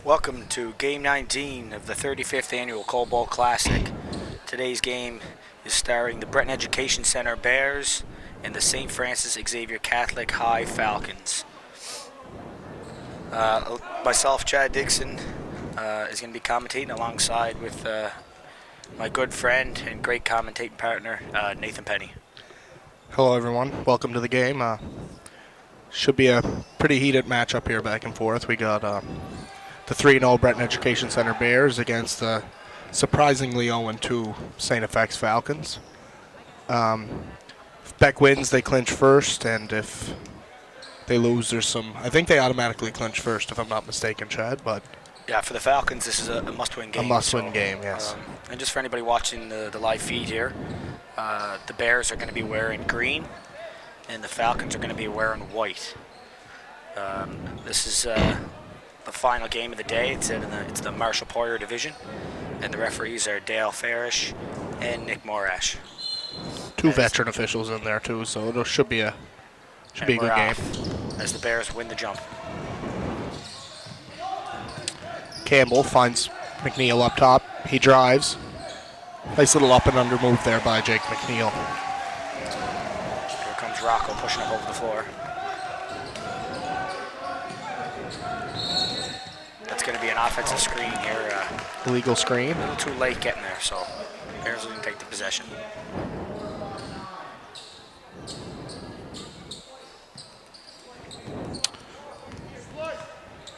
Welcome to Game 19 of the 35th Annual Cold Bowl Classic. Today's game is starring the Breton Education Center Bears and the St. Francis Xavier Catholic High Falcons. Myself, Chad Dixon, is going to be commentating alongside with my good friend and great commentating partner, Nathan Penny. Hello everyone, welcome to the game. Should be a pretty heated matchup here back and forth. We got the 3-0 Breton Education Center Bears against the surprisingly 0-2 St. FX Falcons. If Beck wins, they clinch first, and if they lose, there's some... I think they automatically clinch first, if I'm not mistaken, Chad, but... Yeah, for the Falcons, this is a must-win game. A must-win game, yes. And just for anybody watching the live feed here, the Bears are going to be wearing green, and the Falcons are going to be wearing white. This is the final game of the day. It's the Marshall Poirier division, and the referees are Dale Farish and Nick Morash. Two veteran officials in there too, so it should be a good game. As the Bears win the jump. Campbell finds McNeil up top. He drives. Nice little up and under move there by Jake McNeil. Here comes Rocco pushing up over the floor. That's going to be an offensive screen here. Illegal screen. A little too late getting there, so Bears will take the possession.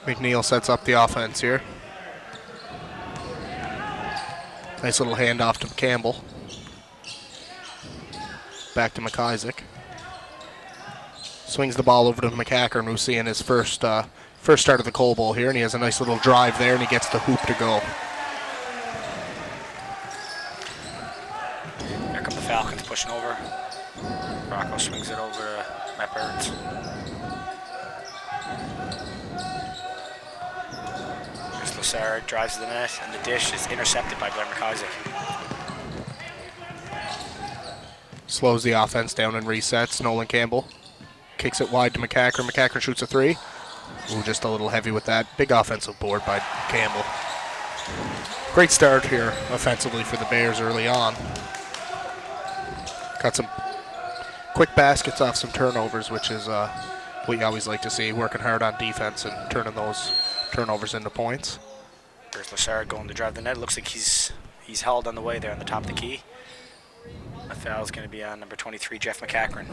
McNeil sets up the offense here. Nice little handoff to Campbell. Back to McIsaac. Swings the ball over to McCackern, who's seeing his first start of the Cold Bowl here, and he has a nice little drive there, and he gets the hoop to go. Here come the Falcons pushing over. Rocco swings it over to Matt Burns. Lassard drives to the net, and the dish is intercepted by Glenn McIsaac. Slows the offense down and resets. Nolan Campbell kicks it wide to McCackern. McCackern shoots a three. Ooh, just a little heavy with that. Big offensive board by Campbell. Great start here offensively for the Bears early on. Got some quick baskets off some turnovers, which is what you always like to see. Working hard on defense and turning those turnovers into points. There's Lassard going to drive the net. Looks like he's held on the way there on the top of the key. The foul is going to be on number 23, Jeff McCackern.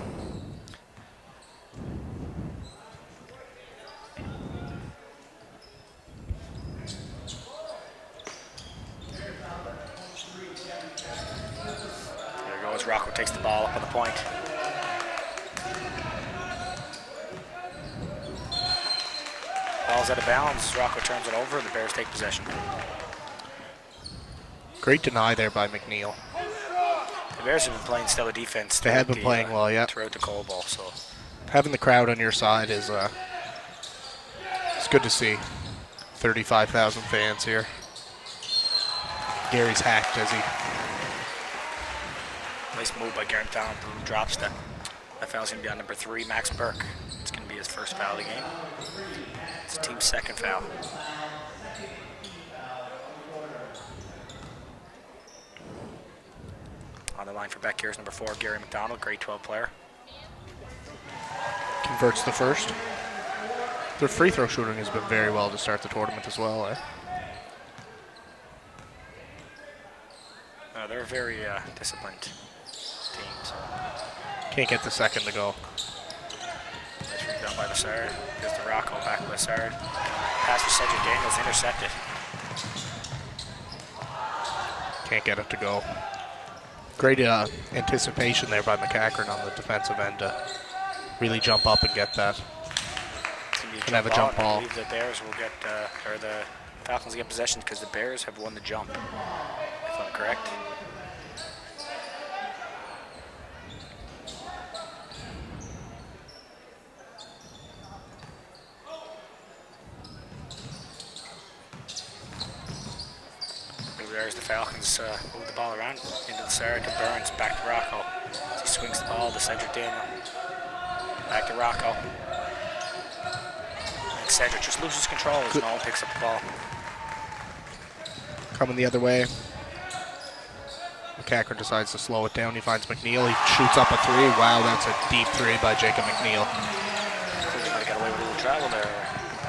There goes Rocco, takes the ball up on the point. Ball's out of bounds. Rocco turns it over, and the Bears take possession. Great deny there by McNeil. The Bears have been playing stellar defense. They have been playing well, yeah. Throughout the Cold Bowl, so having the crowd on your side is it's good to see. 35,000 fans here. Gary's hacked as he. Nice move by Gary McDonald. Who drops that. That foul's going to be on number 3, Max Burke. It's going to be his first foul of the game. It's the team's second foul. On the line for Beck here is number 4, Gary McDonald, grade 12 player. Converts the first. Their free throw shooting has been very well to start the tournament as well, eh? They're very disciplined teams. Can't get the second to go. Nice rebound by Lassard. Goes to Rocco, back to Lassard. Pass for Cedric Daniels, intercepted. Can't get it to go. Great anticipation there by McCackern on the defensive end to really jump up and get that. And have a jump ball. I believe the Bears will get, or the Falcons get possession because the Bears have won the jump, if I'm correct. There's the Falcons move the ball around into the Sarah to Burns, back to Rocco. As he swings the ball to Cedric Daniel. Back to Rocco. center, just loses control as Nolan picks up the ball. Coming the other way. McCacker decides to slow it down. He finds McNeil. He shoots up a three. Wow, that's a deep three by Jacob McNeil. He might have got away with a little travel there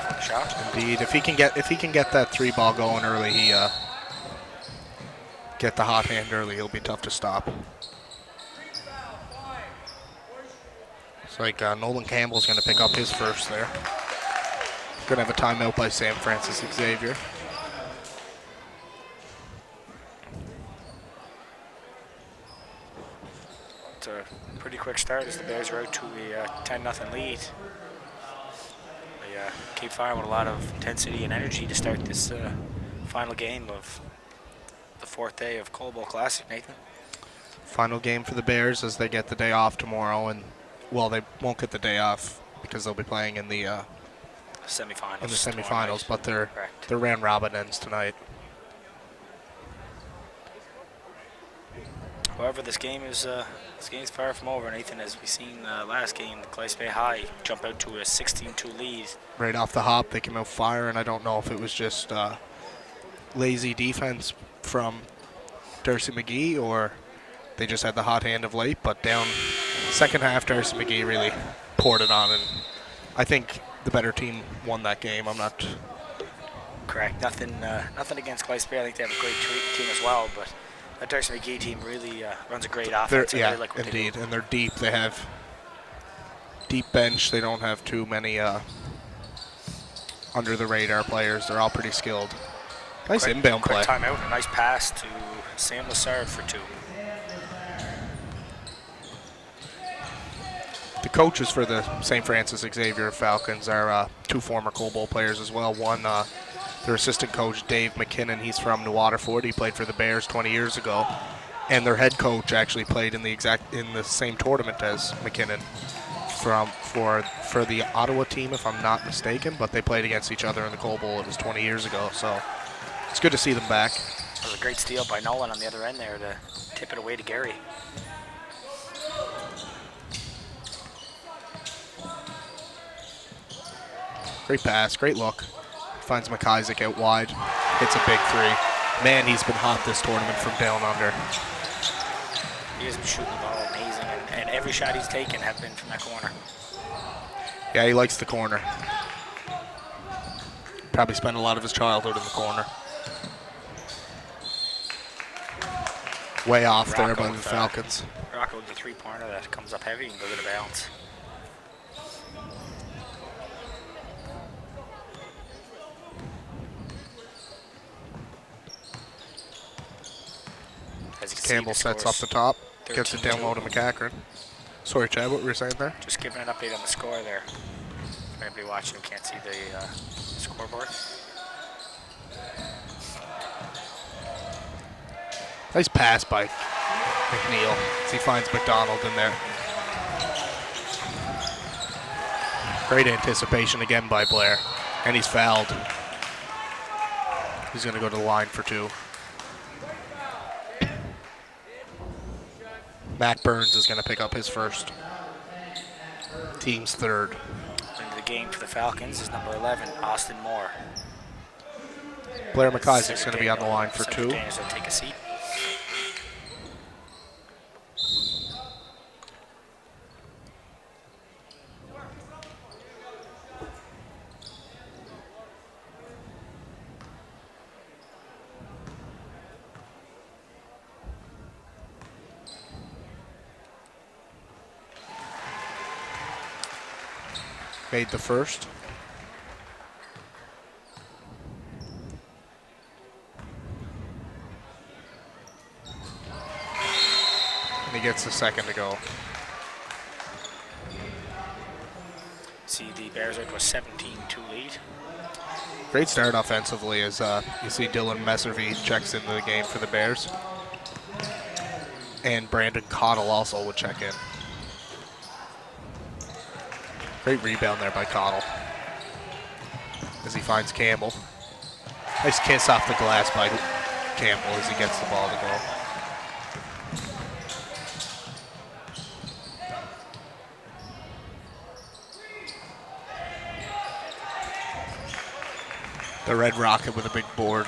from the shot. Indeed, if he can get that three ball going early, get the hot hand early, he'll be tough to stop. It's like Nolan Campbell's going to pick up his first there. Going to have a timeout by Sam Francis Xavier. It's a pretty quick start as the Bears are out to a 10-0 lead. They keep firing with a lot of intensity and energy to start this final game of the fourth day of Cold Bowl Classic, Nathan. Final game for the Bears as they get the day off tomorrow, and well, they won't get the day off because they'll be playing in the semifinals. But their round robin ends tonight. However, this game is far from over, Nathan. As we seen last game, the Clay Bay High jump out to a 16-2 lead. Right off the hop, they came out firing. I don't know if it was just lazy defense from Darcy McGee or they just had the hot hand of late. But down second half, Darcy McGee really poured it on, and I think the better team won that game. I'm not correct. Nothing against Clay Bay. I think they have a great team as well, but that Darcy McGee team really runs a great offense. Yeah, really like what indeed, they do. and they're deep. They have deep bench. They don't have too many under the radar players. They're all pretty skilled. Nice inbound play. Quick timeout and a nice pass to Sam Lassard for two. The coaches for the St. Francis Xavier Falcons are two former Cold Bowl players as well. One, their assistant coach, Dave McKinnon, he's from New Waterford. He played for the Bears 20 years ago. And their head coach actually played in the same tournament as McKinnon for the Ottawa team, if I'm not mistaken. But they played against each other in the Cold Bowl. It was 20 years ago, so it's good to see them back. That was a great steal by Nolan on the other end there to tip it away to Gary. Great pass, great look. Finds McIsaac out wide, hits a big three. Man, he's been hot this tournament from down under. He has been shooting the ball amazing, and every shot he's taken have been from that corner. Yeah, he likes the corner. Probably spent a lot of his childhood in the corner. Way off there by the Falcons. Rocco with the three-pointer that comes up heavy and goes out of bounds. Campbell sets up the top, gets it down low to McCacker. Sorry, Chad, what were you saying there? Just giving an update on the score there. For anybody watching who can't see the scoreboard. Nice pass by McNeil as he finds McDonald in there. Great anticipation again by Blair, and he's fouled. He's going to go to the line for two. Matt Burns is going to pick up his first. Team's third. Into the game for the Falcons is number 11, Austin Moore. Blair McIsaac's going to be on the line for two. Take a seat. Made the first. And he gets the second to go. See the Bears are to a 17-2 lead. Great start offensively as you see Dylan Messervy checks into the game for the Bears. And Brandon Cottle also would check in. Great rebound there by Cottle as he finds Campbell. Nice kiss off the glass by Campbell as he gets the ball to go. The Red Rocket with a big board.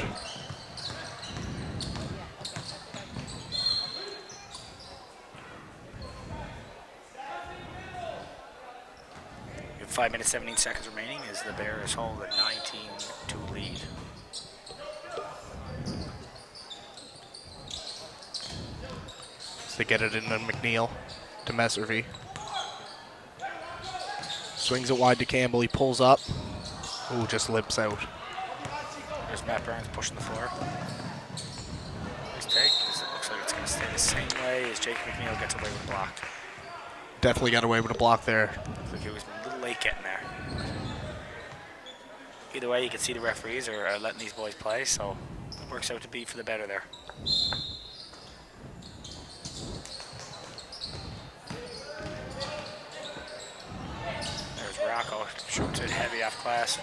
With 5 minutes 17 seconds remaining as the Bears hold a 19-2 lead. So they get it into McNeil to Messervy. Swings it wide to Campbell. He pulls up. Ooh, just limps out. There's Matt Burns pushing the floor. Nice take. It looks like it's going to stay the same way as Jake McNeil gets away with a block. Definitely got away with a block there. Looks like he was a little late getting there. Either way, you can see the referees are letting these boys play, so it works out to be for the better there. There's Rocco, shoots it heavy off glass.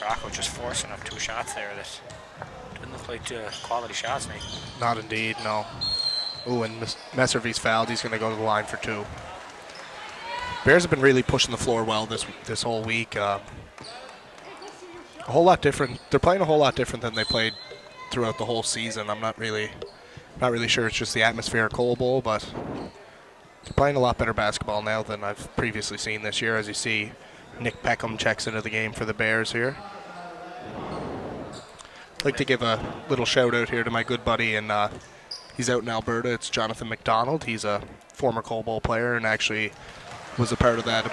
Rocco just forcing up 2 shots there that didn't look like quality shots, mate. Not indeed, no. Ooh, and Messervy's fouled. He's going to go to the line for 2. Bears have been really pushing the floor well this whole week. A whole lot different. They're playing a whole lot different than they played throughout the whole season. I'm not really sure it's just the atmosphere at Cole Bowl, but they're playing a lot better basketball now than I've previously seen this year. As you see, Nick Peckham checks into the game for the Bears here. I'd like to give a little shout out here to my good buddy, and he's out in Alberta. It's Jonathan McDonald. He's a former Cole Bowl player and actually was a part of that, a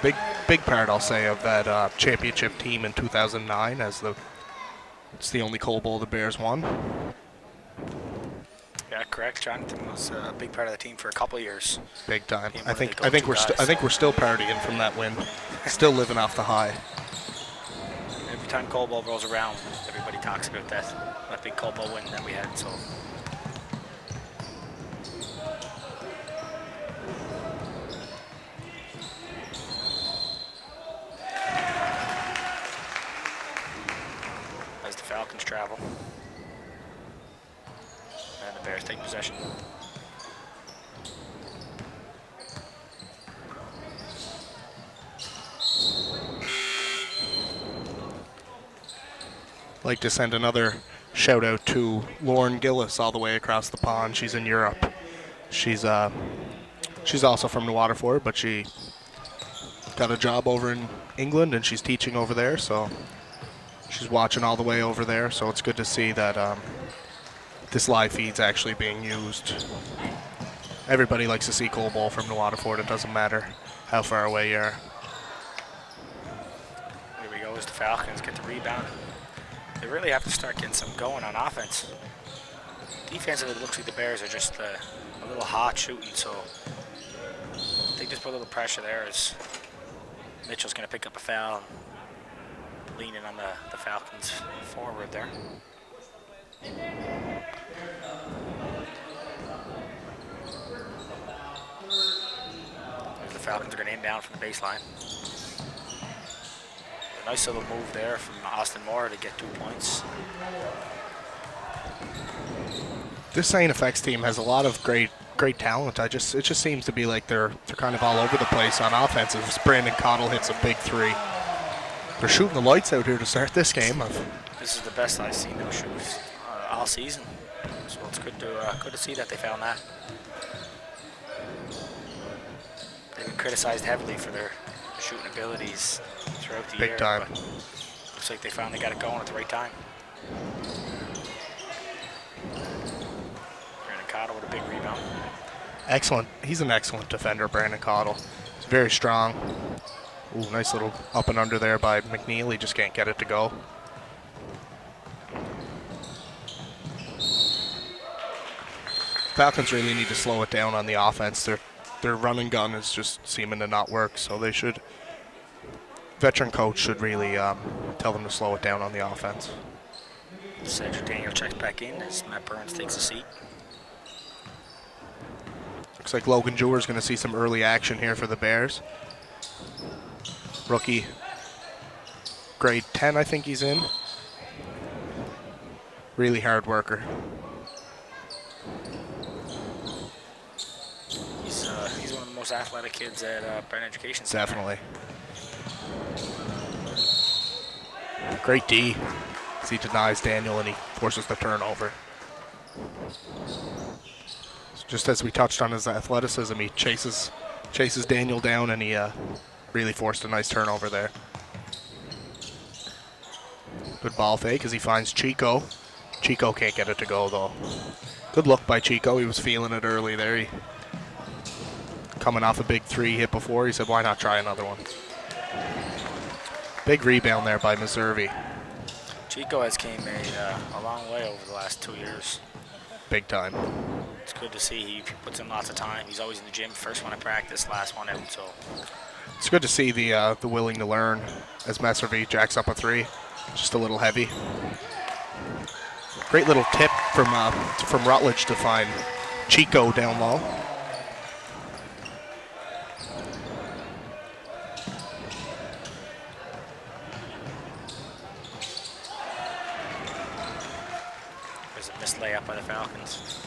big part, I'll say, of that championship team in 2009. It's the only Cole Bowl the Bears won. Yeah, correct. Jonathan was a big part of the team for a couple of years. Big time. I think we're still partying from that win. Still living off the high. Every time Cole Bowl rolls around, everybody talks about that big Cole Bowl win that we had. So. As the Falcons travel. And the Bears take possession. Like to send another shout out to Lauren Gillis all the way across the pond. She's in Europe. She's also from New Waterford, but she got a job over in England and she's teaching over there, so she's watching all the way over there. So it's good to see that this live feed's actually being used. Everybody likes to see Cole Bowl from New Waterford. It doesn't matter how far away you are. Here we go as the Falcons get the rebound. They really have to start getting some going on offense. Defensively, it looks like the Bears are just a little hot shooting, so they just put a little pressure there as Mitchell's going to pick up a foul, leaning on the Falcons forward there. The Falcons are going to inbound from the baseline. A nice little move there from Austin Moore to get 2 points. This St. FX team has a lot of great talent. It just seems to be like they're kind of all over the place on offense. As Brandon Cottle hits a big 3. They're shooting the lights out here to start this game. This is the best I've seen them shoot all season, so it's good to see that they found that. They've been criticized heavily for their shooting abilities throughout the year. Big time. But looks like they finally got it going at the right time. Brandon Cottle with a big rebound. Excellent. He's an excellent defender, Brandon Cottle. He's very strong. Ooh, nice little up and under there by McNeil. He just can't get it to go. Falcons really need to slow it down on the offense. Their run and gun is just seeming to not work, so they should. Veteran coach should really tell them to slow it down on the offense. Cedric Daniel checks back in as Matt Burns takes a seat. Looks like Logan Jewer's going to see some early action here for the Bears. Rookie, grade 10, I think he's in. Really hard worker. He's one of the most most athletic kids at Brent Education Center. Definitely. Great D as he denies Daniel and he forces the turnover. Just as we touched on his athleticism, he chases Daniel down and he really forced a nice turnover there. Good ball fake as he finds Chico. Chico can't get it to go though. Good look by Chico. He was feeling it early there. He, coming off a big 3 hit before, he said, why not try another one? Big rebound there by Meservy. Chico has came a long way over the last 2 years. Big time. It's good to see he puts in lots of time. He's always in the gym. First one at practice, last one out. So it's good to see the willing to learn as Meservy jacks up a 3. Just a little heavy. Great little tip from Rutledge to find Chico down low. There's a missed layup by the Falcons.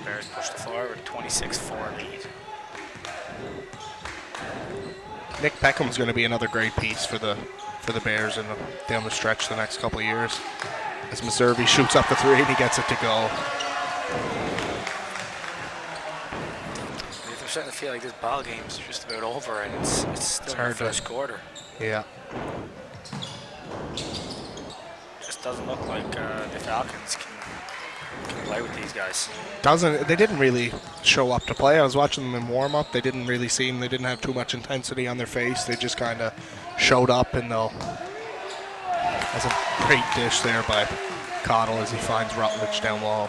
Bears push the floor with a 26-4 lead. Nick Peckham's going to be another great piece for the Bears down the stretch the next couple of years. As Meservy shoots up the 3 and he gets it to go. I'm starting to feel like this ball game's just about over, and it's still in the first quarter. Yeah. Just doesn't look like the Falcons can play with these guys. They didn't really show up to play. I was watching them in warm-up. They didn't have too much intensity on their face. They just kind of showed up, and that's a great dish there by Cottle as he finds Rutledge down low.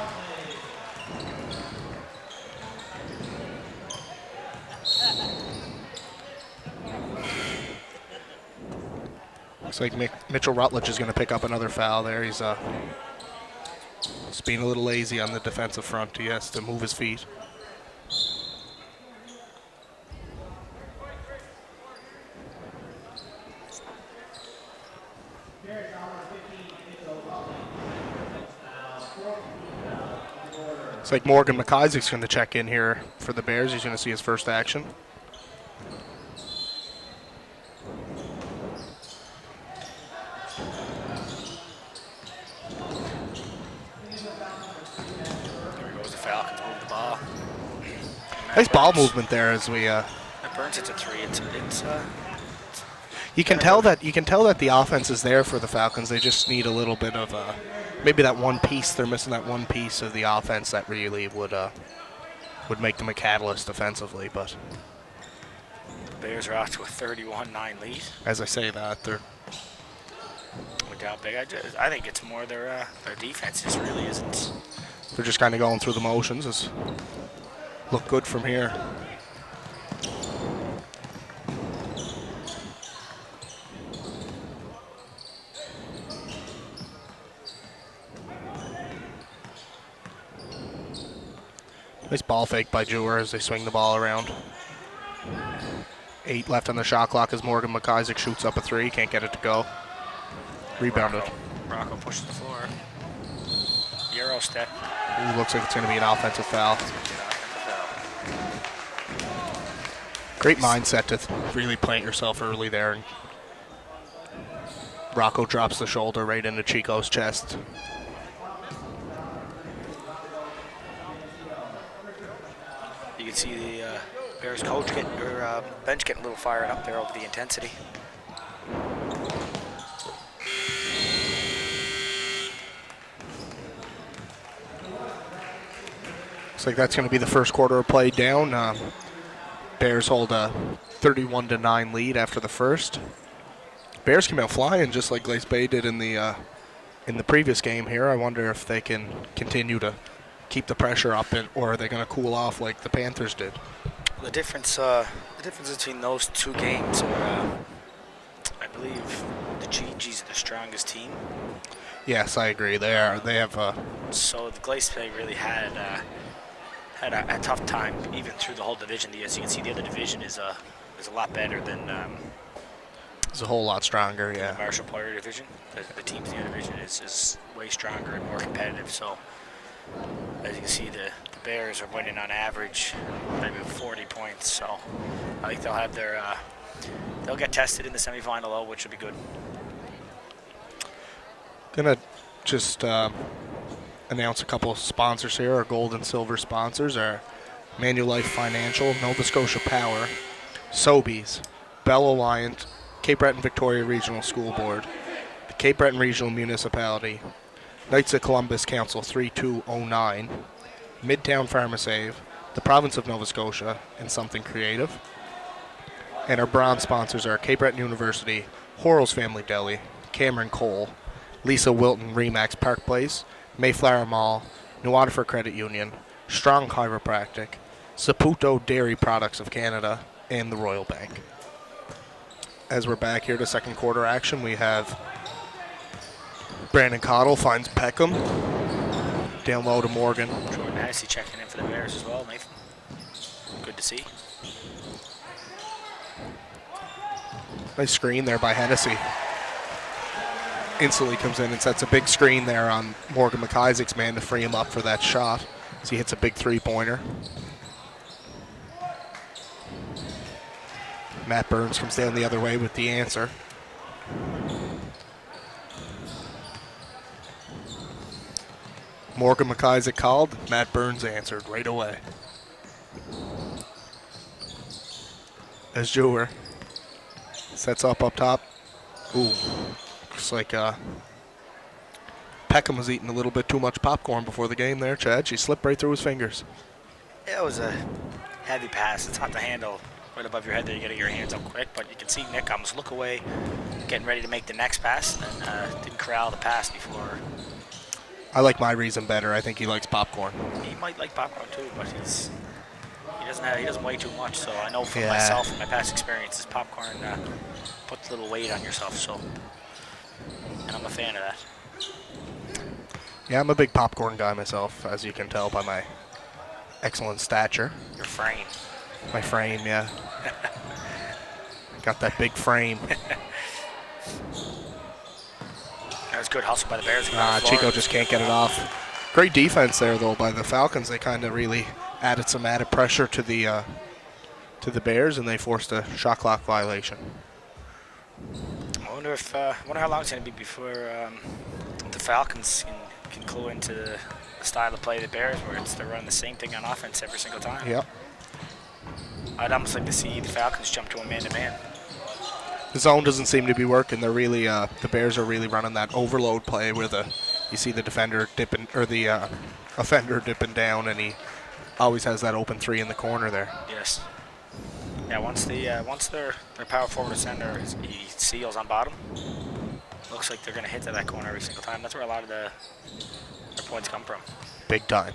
Looks like Mitchell Rutledge is going to pick up another foul there. He's being a little lazy on the defensive front. He has to move his feet. It's like Morgan McIsaac's going to check in here for the Bears. He's going to see his first action. There goes the Falcons, move the ball. Nice ball movement there as we. That Burns hits a 3. You can tell that the offense is there for the Falcons. They just need a little bit of maybe that one piece. They're missing that one piece of the offense that really would make them a catalyst offensively. But the Bears are off to a 31-9 lead. As I say that, they're down big. I think it's more their defense just really isn't. They're just kind of going through the motions. Look good from here. Nice ball fake by Jewer as they swing the ball around. 8 left on the shot clock as Morgan McIsaac shoots up a 3. Can't get it to go. Rebounded. Rocco pushes the floor. Euro step. Ooh, looks like it's going to be an offensive foul. Great mindset to really plant yourself early there. And Rocco drops the shoulder right into Chico's chest. You can see the Bears coach bench getting a little fired up there over the intensity. Looks like that's going to be the first quarter of play down. Bears hold a 31-9 lead after the first. Bears came out flying just like Glace Bay did in the previous game here. I wonder if they can continue to keep the pressure up, or are they going to cool off like the Panthers did? The difference between those two games are, I believe, the GG's are the strongest team. Yes, I agree. They are. They have. So the Glace Bay really had a tough time even through the whole division. As you can see, the other division is a lot better than. It's a whole lot stronger, yeah. The Marshall Poirier division. The teams in the other division is way stronger and more competitive. So As you can see, the Bears are winning on average maybe 40 points. So I think they'll have their they'll get tested in the semifinal though, which will be good. Gonna just announce a couple of sponsors here. Our gold and silver sponsors are Manulife Financial, Nova Scotia Power, Sobeys, Bell Alliance, Cape Breton Victoria Regional School Board, the Cape Breton Regional Municipality, Knights of Columbus Council 3209, Midtown Pharmasave, the Province of Nova Scotia, and Something Creative. And our bronze sponsors are Cape Breton University, Horrell's Family Deli, Cameron Cole, Lisa Wilton Remax Park Place, Mayflower Mall, New Waterford Credit Union, Strong Chiropractic, Saputo Dairy Products of Canada, and the Royal Bank. As we're back here to second quarter action, we have Brandon Cottle finds Peckham. Down low to Morgan. Jordan Hennessy checking in for the Bears as well, Nathan. Good to see. Nice screen there by Hennessy. Instantly comes in and sets a big screen there on Morgan McIsaac's man to free him up for that shot as he hits a big three-pointer. Matt Burns comes down the other way with the answer. Morgan McIsaac called, Matt Burns answered right away. As Jewer sets up top. Ooh, looks like Peckham was eating a little bit too much popcorn before the game there, Chad. She slipped right through his fingers. Yeah, it was a heavy pass. It's hard to handle right above your head there. You got to get your hands up quick, but you can see Nick almost look away, getting ready to make the next pass, and didn't corral the pass before. I like my reason better. I think he likes popcorn. He might like popcorn too, but he doesn't weigh too much. So I know from myself and my past experiences, popcorn puts a little weight on yourself. So, and I'm a fan of that. Yeah, I'm a big popcorn guy myself, as you can tell by my excellent stature. Your frame. My frame, yeah. Got that big frame. That was good hustle by the Bears. Chico just can't get it off. Great defense there, though, by the Falcons. They kind of really added some added pressure to the Bears, and they forced a shot clock violation. I wonder how long it's going to be before the Falcons can clue into the style of play of the Bears, where they're running the same thing on offense every single time. Yep. I'd almost like to see the Falcons jump to a man-to-man. The zone doesn't seem to be working. They're really the Bears are really running that overload play where you see the defender dipping or the offender dipping down, and he always has that open three in the corner there. Yes. Yeah. Once their power forward center he seals on bottom, looks like they're going to hit to that corner every single time. That's where a lot of their points come from. Big time.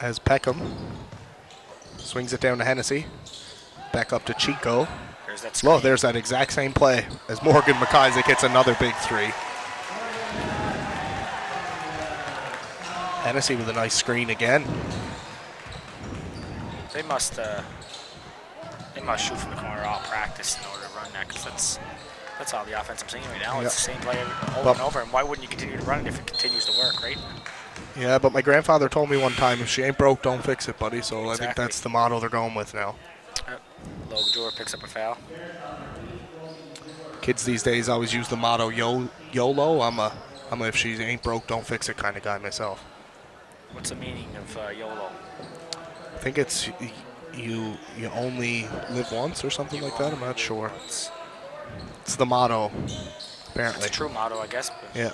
As Peckham swings it down to Hennessy. Back up to Chico. There's that screen. Well, there's that exact same play as Morgan McIsaac hits another big three. Hennessy with a nice screen again. They must shoot from the corner all practice in order to run that, because that's all the offense I'm seeing right now. Yep. It's the same play over and over, and why wouldn't you continue to run it if it continues to work, right? Yeah, but my grandfather told me one time, if she ain't broke, don't fix it, buddy. So exactly. I think that's the motto they're going with now. Logan Jor picks up a foul. Kids these days always use the motto YOLO. I'm a if she ain't broke, don't fix it kind of guy myself. What's the meaning of YOLO? I think it's you only live once or something like that. I'm not sure. It's the motto, apparently. It's a true motto, I guess. But yeah.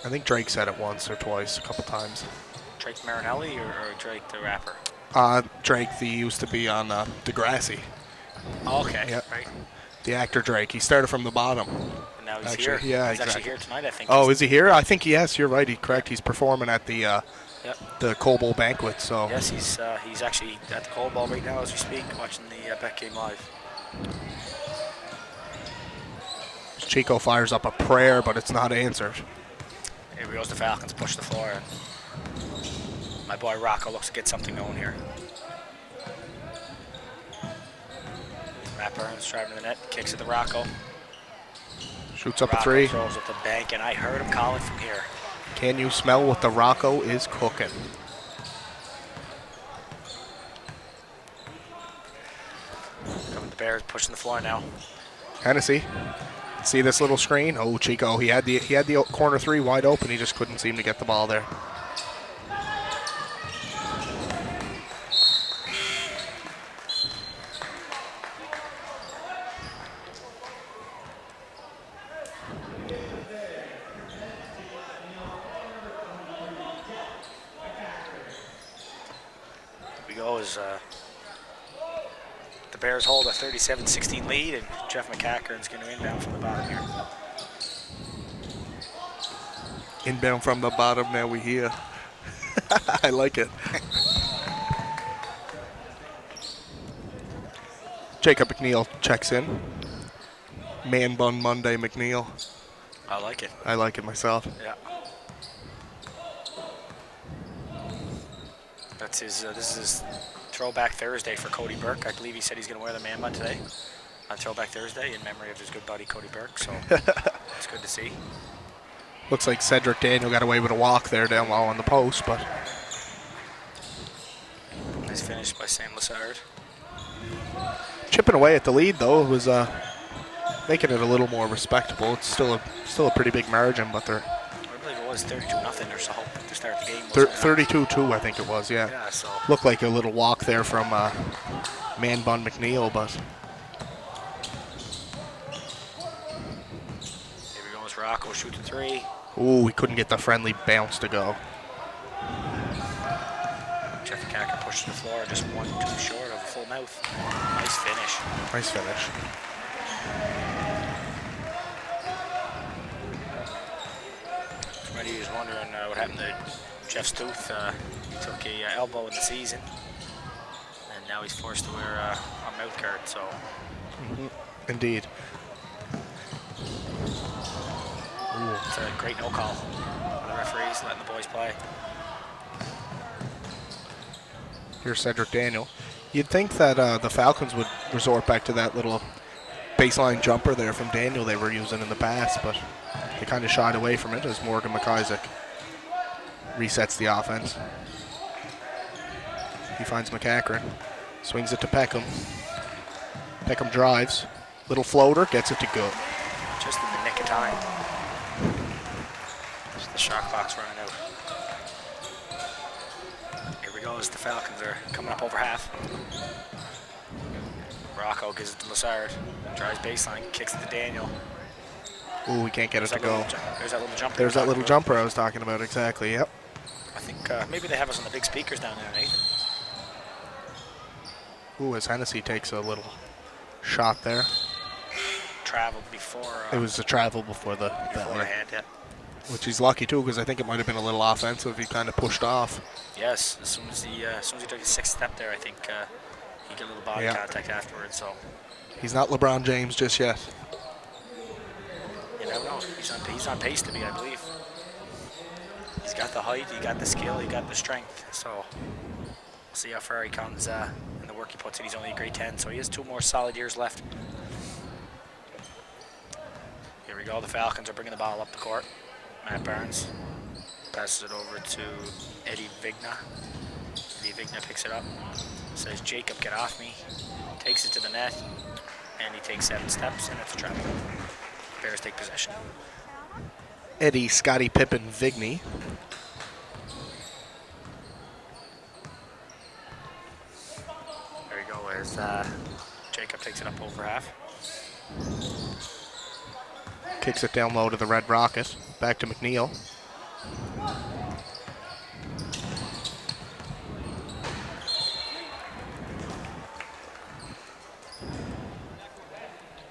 I think Drake said it once or twice, a couple times. Drake Marinelli or Drake the rapper? Drake, he used to be on Degrassi. Oh, okay, yep. Right. The actor Drake. He started from the bottom. And now he's here. Yeah, he's exactly. actually here tonight, I think. Oh, is he here? I think yes. You're right. He's correct. He's performing at the Cole Bowl banquet. So yes, he's actually at the Cole Bowl right now as we speak, watching the BEC game live. Chico fires up a prayer, but it's not answered. Here goes the Falcons, push the floor, and my boy Rocco looks to get something going here. Matt Burns driving to the net, kicks it to Rocco. Shoots up a Rocco three. throws at the bank, and I heard him call it from here. Can you smell what the Rocco is cooking? Coming the Bears pushing the floor now. Hennessy. See this little screen? Oh, Chico, he had the corner three wide open. He just couldn't seem to get the ball there. Here we go as the Bears hold a 37-16 lead, and Jeff McCackern's going to inbound from the bottom here. Inbound from the bottom, now we hear. I like it. Jacob McNeil checks in. Man bun Monday, McNeil. I like it. I like it myself. Yeah. That's his. This is his Throwback Thursday for Cody Burke. I believe he said he's going to wear the man bun today on Throwback Thursday in memory of his good buddy Cody Burke. So it's good to see. Looks like Cedric Daniel got away with a walk there down low on the post, but Nice finish by Sam Lassard. chipping away at the lead though. It was making it a little more respectable. It's still a pretty big margin, but they're I believe it was 32-0 or so to start the game. wasn't it? 32-2, I think it was. Yeah. Yeah. So Looked like a little walk there from Man Bun McNeil, but here we go as Rocco shoots a three. ooh, he couldn't get the friendly bounce to go. Jeff McCacker pushed to the floor, just 1 too short of a full mouth. Nice finish. Nice finish. Somebody was wondering what happened to Jeff's tooth. He took a elbow in the season, and now he's forced to wear a mouth guard. So Indeed. it's a great no call by the referees, letting the boys play. Here's Cedric Daniel. You'd think that the Falcons would resort back to that little baseline jumper there from Daniel they were using in the past, but they kind of shied away from it as Morgan McIsaac resets the offense. He finds McCackern, swings it to Peckham. Peckham drives, little floater, gets it to go. Just in the nick of time. Just the shot clock's running out. Here we go as the Falcons are coming up over half. Rocco gives it to Lassard. Drives baseline, kicks it to Daniel. Ooh, we can't get it to go. There's that little jumper. There's that little about. jumper I was talking about, exactly, yep. I think maybe they have us on the big speakers down there, Nathan. Ooh, as Hennessy takes a little shot there. Traveled before. It was the travel before the beforehand, yeah. which he's lucky too, because I think it might have been a little offensive. He kind of pushed off. Yes, as soon as he took his sixth step there, I think he got a little body contact afterwards. So He's not LeBron James just yet. you never know. He's on pace to be, I believe. He's got the height, he got the skill, he got the strength. So we'll see how far he comes in the work he puts in. He's only a grade 10, so he has 2 more solid years left. Here we go. The Falcons are bringing the ball up the court. Matt Barnes passes it over to Eddie Vigna. Eddie Vigna picks it up. Says, Jacob, get off me. Takes it to the net, and he takes 7 steps, and it's a trap. Bears take possession. Eddie Scottie Pippen Vigny. There you go. As Jacob takes it up over half. Kicks it down low to the Red Rocket. Back to McNeil.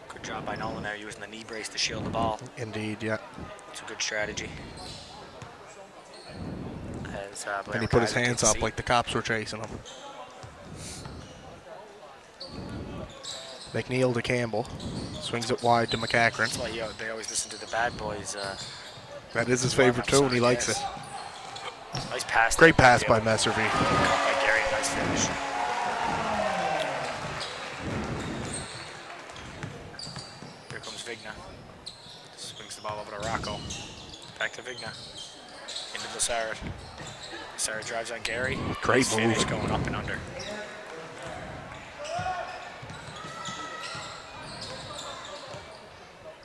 Good job by Nolan there, using the knee brace to shield the ball. Indeed, yeah. It's a good strategy. As, And he put his hands up like the cops were chasing him. McNeil to Campbell. Swings it wide to McCackern. That's why they always listen to the Bad Boys. That is his favorite tune. He likes it. Nice pass. Great pass by Messervy. Caught by Gary. Nice finish. Here comes Vigna. Swings the ball over to Rocco. Back to Vigna. Into Lassard. Lassard drives on Gary. Great Nice finish move. going up and under.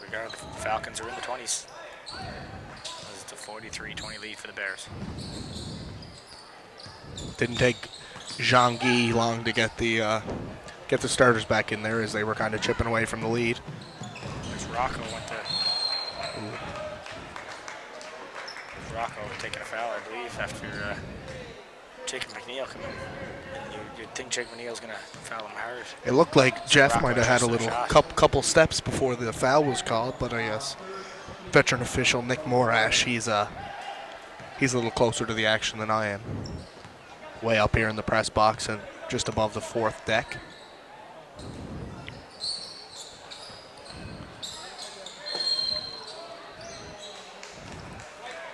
Regard the Falcons are in the 20s. It's a 43-20 lead for the Bears. Didn't take Jean-Guy long to get the starters back in there as they were kind of chipping away from the lead. There's Rocco went to... Rocco taking a foul, I believe, after Jacob McNeil came in. And you'd think Jake McNeil's going to foul him hard. It looked like Jeff Rocco might have had a just little shot. couple steps before the foul was called, but I guess veteran official Nick Morash, he's a little closer to the action than I am. Way up here in the press box and just above the fourth deck.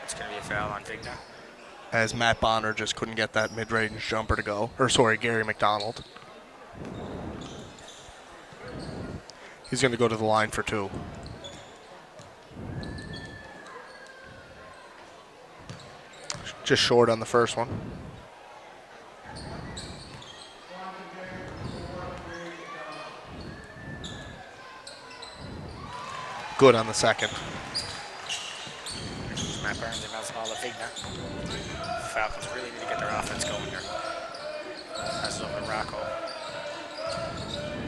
It's going to be a foul on Vigna. As Matt Bonner just couldn't get that mid-range jumper to go. Or sorry, Gary McDonald. He's going to go to the line for 2. Just short on the first one. Good on the second. Matt Burns and bouncing the ball to Vigna. Falcons really need to get their offense going here. Passes over to Rocco.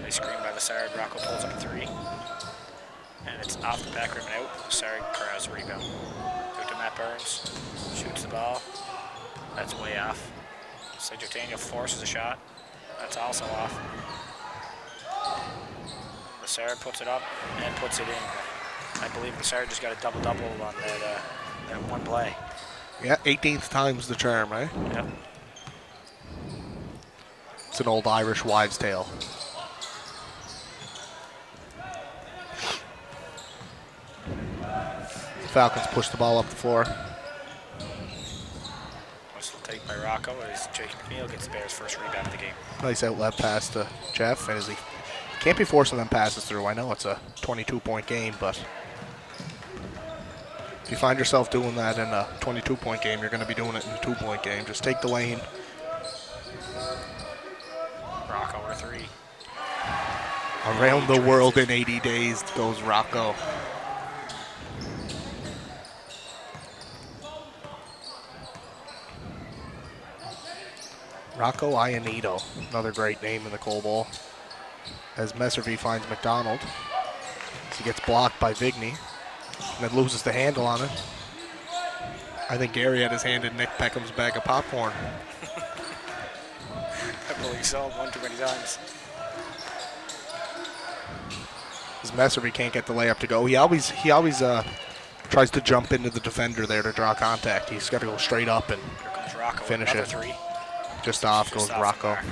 They screen by Lassard. Rocco pulls up a 3. And it's off the back rim and out. Lassard corrals the rebound. Out to Matt Burns. Shoots the ball. That's way off. Cedric Daniel forces a shot. That's also off. Lassard puts it up and puts it in. I believe Lassard just got a double-double on that one play. Yeah, 18th time's the charm, right? Yep. It's an old Irish wives' tale. Falcons push the ball up the floor. Whistle take by Rocco as Jake McNeil gets the Bears' first rebound of the game. Nice outlet pass to Jeff, and as he can't be forcing them passes through. I know it's a 22-point game, but if you find yourself doing that in a 22-point game, you're going to be doing it in a 2-point game. Just take the lane. Rocco with a 3. Around the world in 80 days goes Rocco. Rocco Ionito, another great name in the Cole Bowl. As Messervy finds McDonald. As he gets blocked by Vigny. And then loses the handle on it. I think Gary had his hand in Nick Peckham's bag of popcorn. I believe so, one too many times. As Messervy can't get the layup to go. He always tries to jump into the defender there to draw contact. He's got to go straight up and Here comes Rocco finish with it. another 3. Just off Just goes off the Rocco. mark.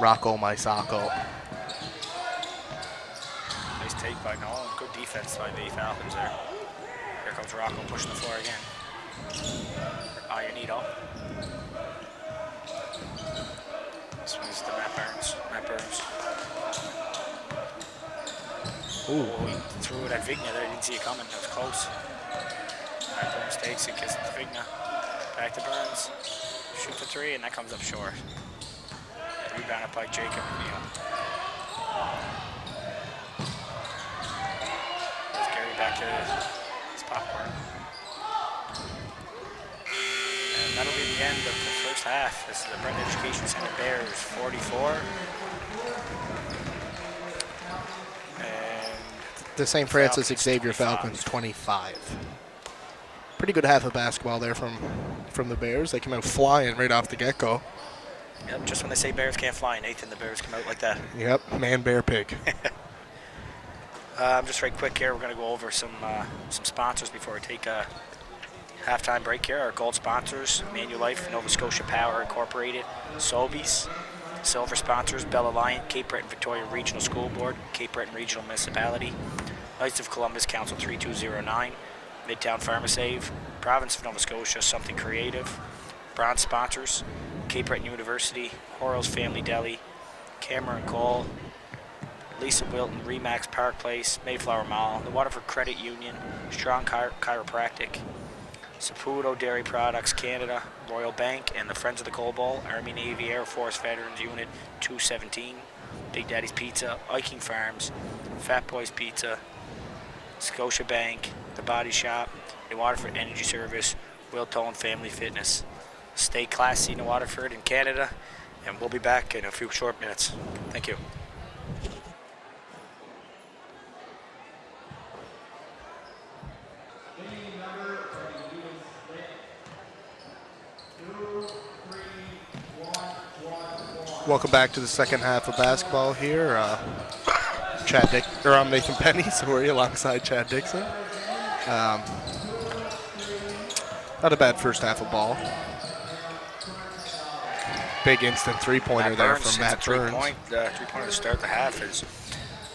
Rocco Maisako. Nice take by Nolan. Good defense by the Falcons there. Here comes Rocco pushing the floor again. Ionito. Swings to Matt Burns. Matt Burns. Ooh. Oh, he threw it at Vigna there. Didn't see it coming. That was close. Matt Burns takes it, gets it to Vigna. Back to Burns. Shoots a 3, and that comes up short. Rebounded by Jacob McNeil. There's Gary back to his popcorn. And that'll be the end of the first half. This is the Brent Education Center Bears 44. And The St. Francis Falcons Xavier 25. Falcons 25. Pretty good half of basketball there from the Bears. They came out flying right off the get-go. yep, just when they say Bears can't fly, Nathan, the Bears come out like that. Yep, man, bear, pig. Just right quick here, we're going to go over some sponsors before we take a halftime break here. Our gold sponsors, Manulife, Nova Scotia Power Incorporated, Sobeys. Silver sponsors, Bell Alliant, Cape Breton Victoria Regional School Board, Cape Breton Regional Municipality, Knights of Columbus Council 3209, Midtown PharmaSave, Province of Nova Scotia, Something Creative, bronze sponsors, Cape Breton University, Horrell's Family Deli, Cameron Cole, Lisa Wilton, Remax Park Place, Mayflower Mall, the Waterford Credit Union, Strong Chiropractic, Saputo Dairy Products Canada, Royal Bank, and the Friends of the Coal Bowl, Army, Navy, Air Force Veterans Unit 217, Big Daddy's Pizza, Viking Farms, Fat Boys Pizza, Scotia Bank, The Body Shop, the Waterford Energy Service, Will Tone Family Fitness. Stay classy in Waterford in Canada, and we'll be back in a few short minutes. Thank you. Welcome back to the second half of basketball here. I'm Nathan Penny, sorry, alongside Chad Dixon. Not a bad first half of ball. Big instant three-pointer there from Matt Burns. Three-pointer to start the half is.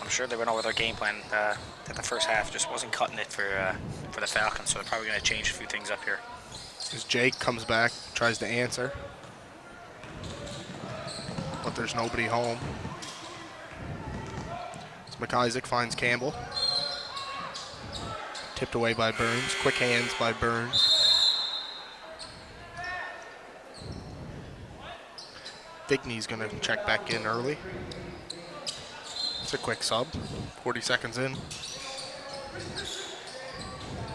I'm sure they went over their game plan. That the first half just wasn't cutting it for the Falcons, so they're probably going to change a few things up here. As Jake comes back, tries to answer, but there's nobody home. As McIsaac finds Campbell. Tipped away by Burns. Quick hands by Burns. Vigny's going to check back in early. It's a quick sub. 40 seconds in.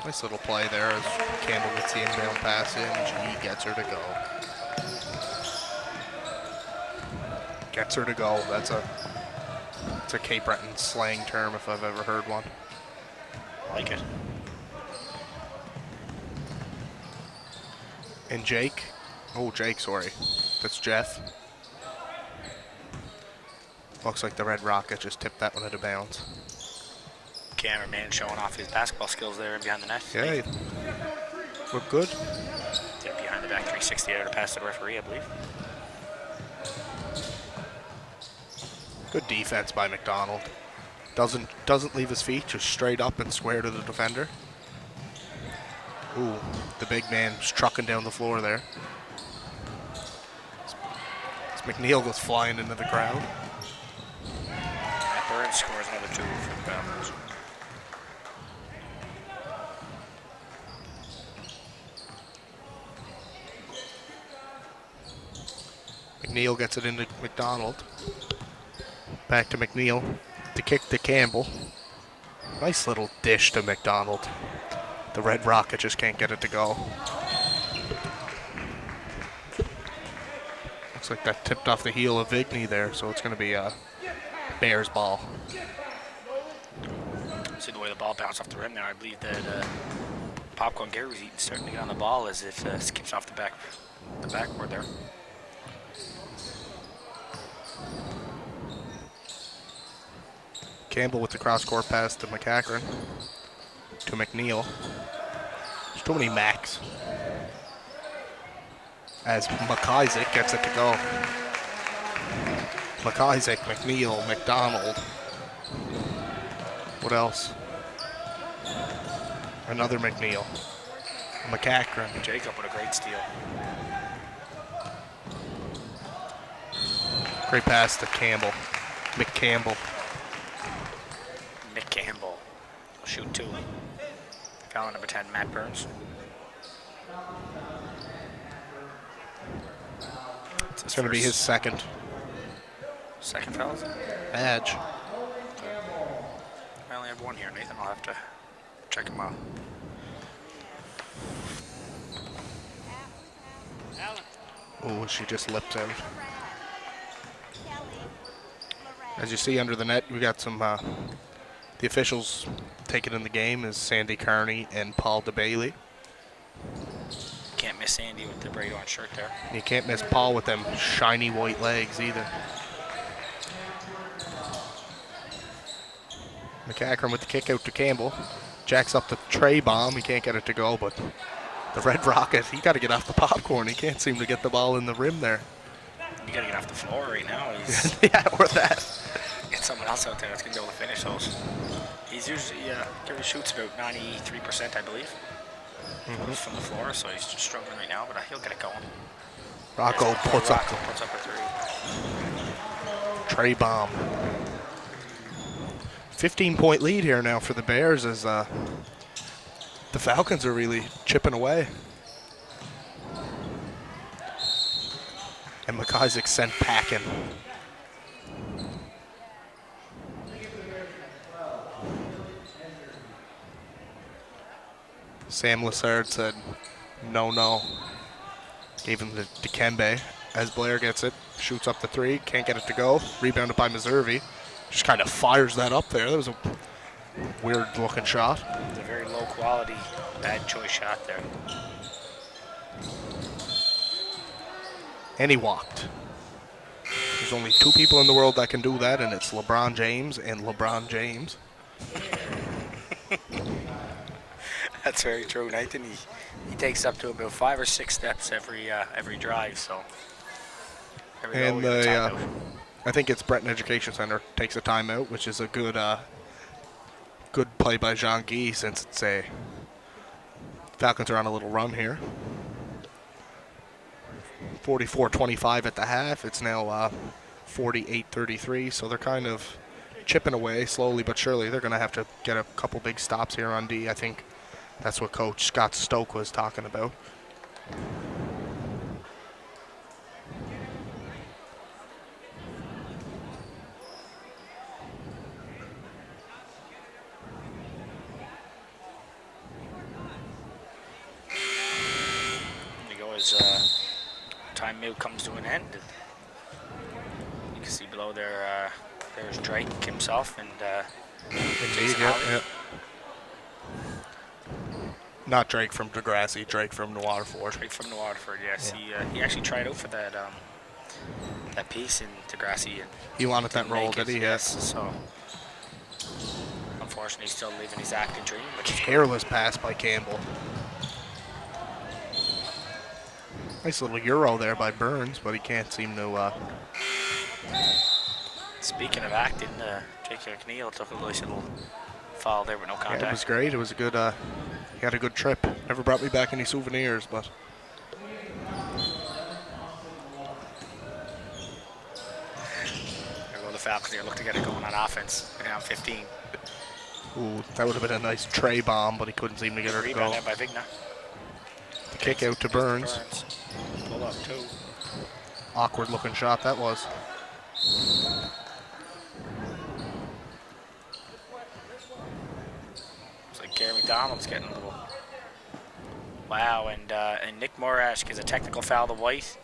Nice little play there as Campbell gets the inbound pass in. G gets her to go. Gets her to go. That's a Cape Breton slang term if I've ever heard one. I like it. And Jake. Oh, Jake, sorry. That's Jeff. Looks like the Red Rocket just tipped that one out of bounds. Cameraman showing off his basketball skills there behind the net. Yeah, look good. Did behind the back 360 out of pass to the referee, I believe. Good defense by McDonald. Doesn't leave his feet, just straight up and square to the defender. Ooh, the big man was trucking down the floor there. As McNeil goes flying into the crowd. Matt Burns scores another two for the Falcons. McNeil gets it into McDonald. Back to McNeil. To kick to Campbell. Nice little dish to McDonald. The Red Rocket just can't get it to go. Looks like that tipped off the heel of Vigny there, so it's going to be a Bears ball. See the way the ball bounced off the rim there. I believe that Popcorn Gary was starting to get on the ball as it skips off the backboard there. Campbell with the cross-court pass to McCachran. To McNeil. There's too many Macs. As McIsaac gets it to go. McIsaac, McNeil, McDonald. What else? Another McNeil. McCachran. Jacob with a great steal. Great pass to Campbell. McCampbell. Mick Campbell will shoot two. Foul number 10, Matt Burns. It's going to be his second. Second foul? Badge. I only have one here, Nathan. I'll have to check him out. Oh, she just lipped out. As you see under the net, we got some, the officials taking in the game is Sandy Carney and Paul DeBailey. Can't miss Sandy with the braid on shirt there. You can't miss Paul with them shiny white legs either. McCachran with the kick out to Campbell. Jacks up the tray bomb. He can't get it to go, but the Red Rocket, he got to get off the popcorn. He can't seem to get the ball in the rim there. You got to get off the floor right now. Yeah, or that. Get someone else out there that's going to be able to finish those. He's usually, Gary shoots about 93%, I believe. From the floor, so he's just struggling right now, but he'll get it going. Rocco puts up a three. tray bomb. 15-point lead here now for the Bears as the Falcons are really chipping away. And McIsaac sent packing. Sam Lassard said, no. Gave him the Dikembe as Blair gets it. Shoots up the three, can't get it to go. Rebounded by Meservy. Just kind of fires that up there. That was a weird looking shot. It's a very low quality, bad choice shot there. And he walked. There's only two people in the world that can do that, and it's LeBron James and LeBron James. That's very true, Nathan. He takes up to about 5 or 6 steps every drive. So. And I think it's Breton Education Center takes a timeout, which is a good play by Jean Guy since it's a Falcons are on a little run here. 44-25 at the half. It's now 48-33, so they're kind of chipping away slowly but surely. They're going to have to get a couple big stops here on D. I think that's what Coach Scott Stoke was talking about. Timeout comes to an end. You can see below there, there's Drake himself and Jason Howard. Not Drake from Degrassi, Drake from Waterford. Drake from Waterford, yes. Yeah. He actually tried out for that piece in Degrassi. And he wanted that role, did he? Yes. So, unfortunately, he's still living his acting dream. Careless pass by Campbell. Nice little Euro there by Burns, but he can't seem to... Speaking of acting, Jake McNeil took a nice little foul there with no contact. Yeah, it was great. It was a good... he had a good trip. Never brought me back any souvenirs, but... There go the Falcons here. Look to get it going on offense. They're down 15. Ooh, that would have been a nice tray bomb, but he couldn't seem to get her to go. Rebound there by Vigna. The kick out to Burns. Pull up, too. Awkward looking shot that was. Looks like Gary McDonald's getting a little... Wow, and Nick Morash gets a technical foul to White,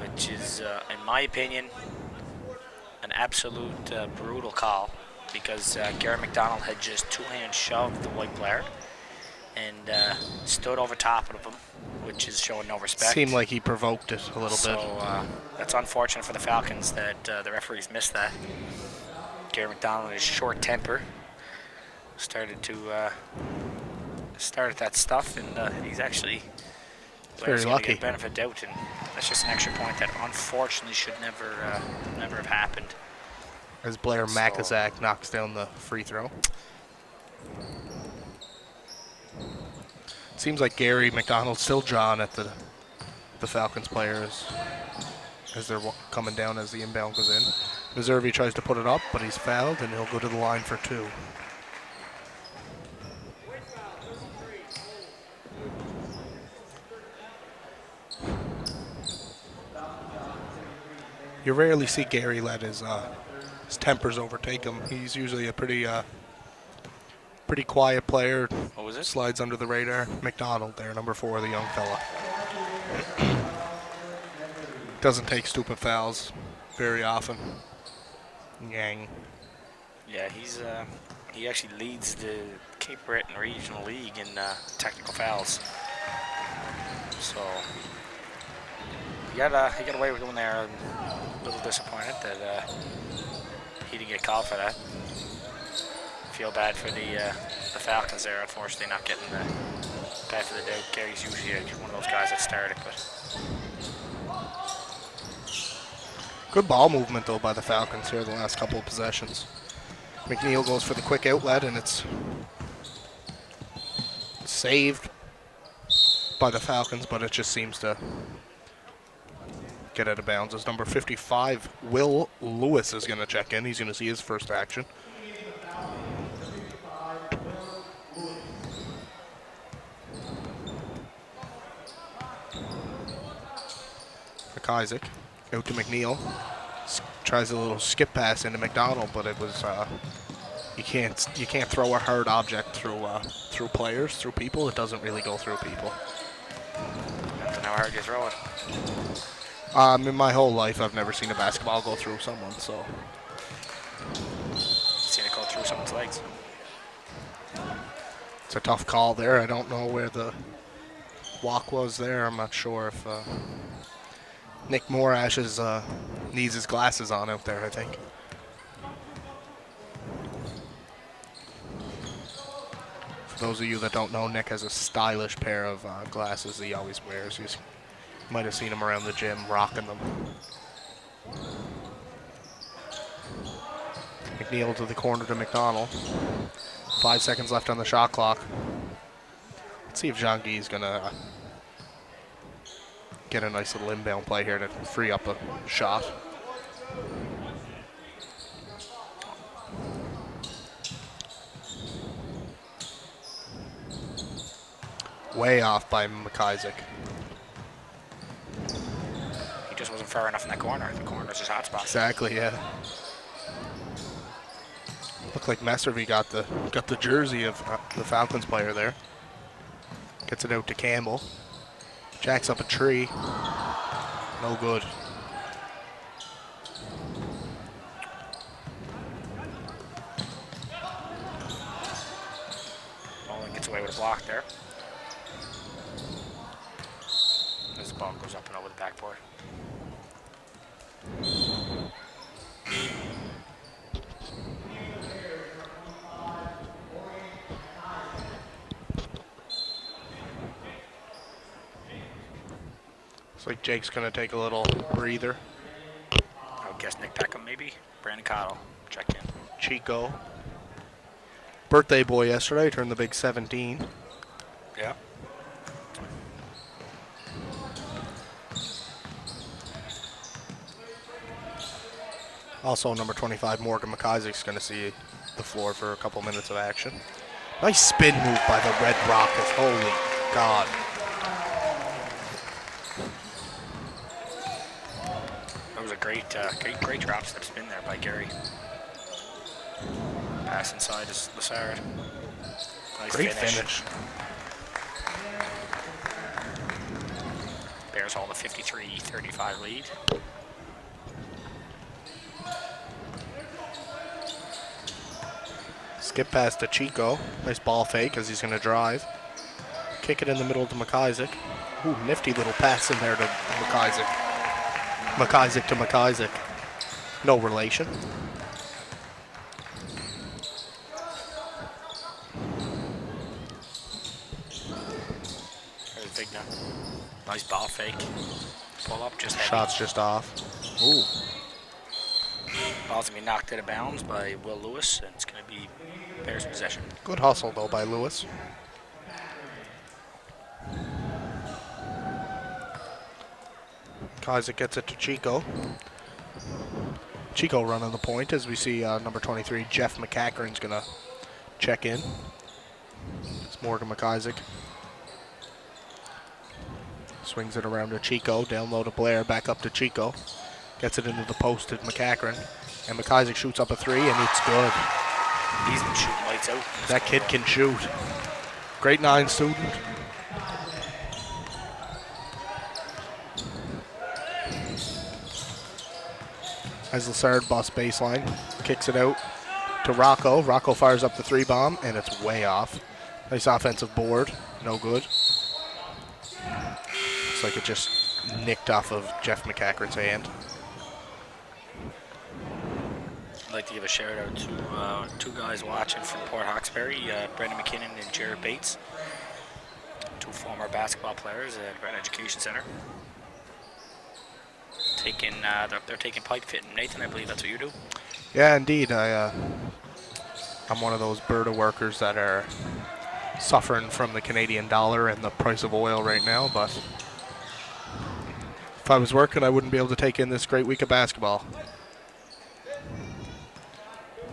which is, in my opinion, an absolute brutal call, because Gary McDonald had just two-hand shoved the White player and stood over top of him, which is showing no respect. Seemed like he provoked it a little bit. So that's unfortunate for the Falcons that the referees missed that. Gary McDonald, his short temper, started that stuff, and he's actually very lucky. Get benefit of doubt, and that's just an extra point that unfortunately should never have happened. As Blair Macazak knocks down the free throw. Seems like Gary McDonald's still jawing at the Falcons players as they're coming down as the inbound goes in. Meservy tries to put it up, but he's fouled, and he'll go to the line for two. You rarely see Gary let his tempers overtake him. He's usually a pretty quiet player. What was it? Slides under the radar. McDonald there, number 4, the young fella. Doesn't take stupid fouls very often. Yang. Yeah, he actually leads the Cape Breton Regional League in technical fouls. So he got away with one there. I'm a little disappointed that he didn't get called for that. Feel bad for the Falcons there, unfortunately not getting the benefit of the doubt. Gary's usually one of those guys that started, but good ball movement though by the Falcons here the last couple of possessions. McNeil goes for the quick outlet, and it's saved by the Falcons, but it just seems to get out of bounds. As number 55, Will Lewis, is going to check in. He's going to see his first action. McIsaac. Out to McNeil. Tries a little skip pass into McDonald, but it was you can't throw a hard object through players, through people. It doesn't really go through people. Depends on how hard you throw it. In my whole life, I've never seen a basketball go through someone, so. Seen it go through someone's legs. It's a tough call there. I don't know where the walk was there. I'm not sure if Nick Morash needs his glasses on out there, I think. For those of you that don't know, Nick has a stylish pair of glasses he always wears. You might have seen him around the gym rocking them. McNeil to the corner to McDonald. 5 seconds left on the shot clock. Let's see if Jean-Guy is going to get a nice little inbound play here to free up a shot. Way off by McIsaac. He just wasn't far enough in that corner. The corner's his hot spot. Exactly, yeah. Looked like Messervy got the jersey of the Falcons player there. Gets it out to Campbell. Jacks up a tree. No good. Bowling gets away with a block there. As the ball goes up and over the backboard. Looks like Jake's going to take a little breather. I would guess Nick Peckham maybe. Brandon Cottle. Check in. Chico. Birthday boy yesterday, turned the big 17. Yeah. Also, number 25, Morgan McIsaac's going to see the floor for a couple minutes of action. Nice spin move by the Red Rockets. Holy God. That was a great drop step spin there by Gary. Pass inside is Lassard. Nice Great finish. Bears hold a 53-35 lead. Skip pass to Chico. Nice ball fake as he's going to drive. Kick it in the middle to McIsaac. Ooh, nifty little pass in there to McIsaac. McIsaac to McIsaac. No relation. There's Vigna. Nice ball fake. Pull up just heavy. Shot's just off. Ooh. Ball's going to be knocked out of bounds by Will Lewis, and it's going to be Bears possession. Good hustle, though, by Lewis. Isaac gets it to Chico. Chico running the point as we see number 23, Jeff McCachran's going to check in. It's Morgan McIsaac. Swings it around to Chico. Down low to Blair. Back up to Chico. Gets it into the post to McCachran. And McIsaac shoots up a three, and it's good. He's been shooting lights out. That kid can shoot. Grade 9 student. As Lassard busts baseline, kicks it out to Rocco. Rocco fires up the three bomb, and it's way off. Nice offensive board. No good. Looks like it just nicked off of Jeff McCachran's hand. I'd like to give a shout out to two guys watching from Port Hawkesbury, Brendan McKinnon and Jared Bates, two former basketball players at Brent Education Center. They're taking pipe fitting. Nathan, I believe that's what you do. Yeah, indeed. I'm one of those Berta workers that are suffering from the Canadian dollar and the price of oil right now, but if I was working, I wouldn't be able to take in this great week of basketball.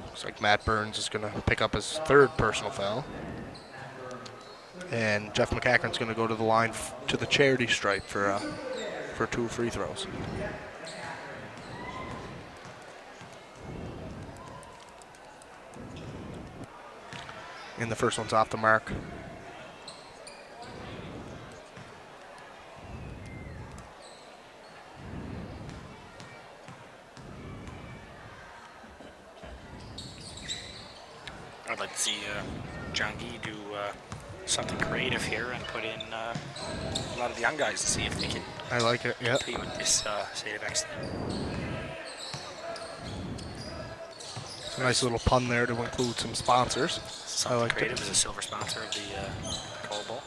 Looks like Matt Burns is going to pick up his third personal foul. And Jeff McCachran's going to go to the line to the charity stripe for for 2 free throws. And the first one's off the mark. I'd like to see John Gee do something creative here and put in a lot of the young guys to see if they can I like it, yeah. compete with this state of X. It's a nice little pun there to include some sponsors. Something I like creative it. is a silver sponsor of the Coal Bowl.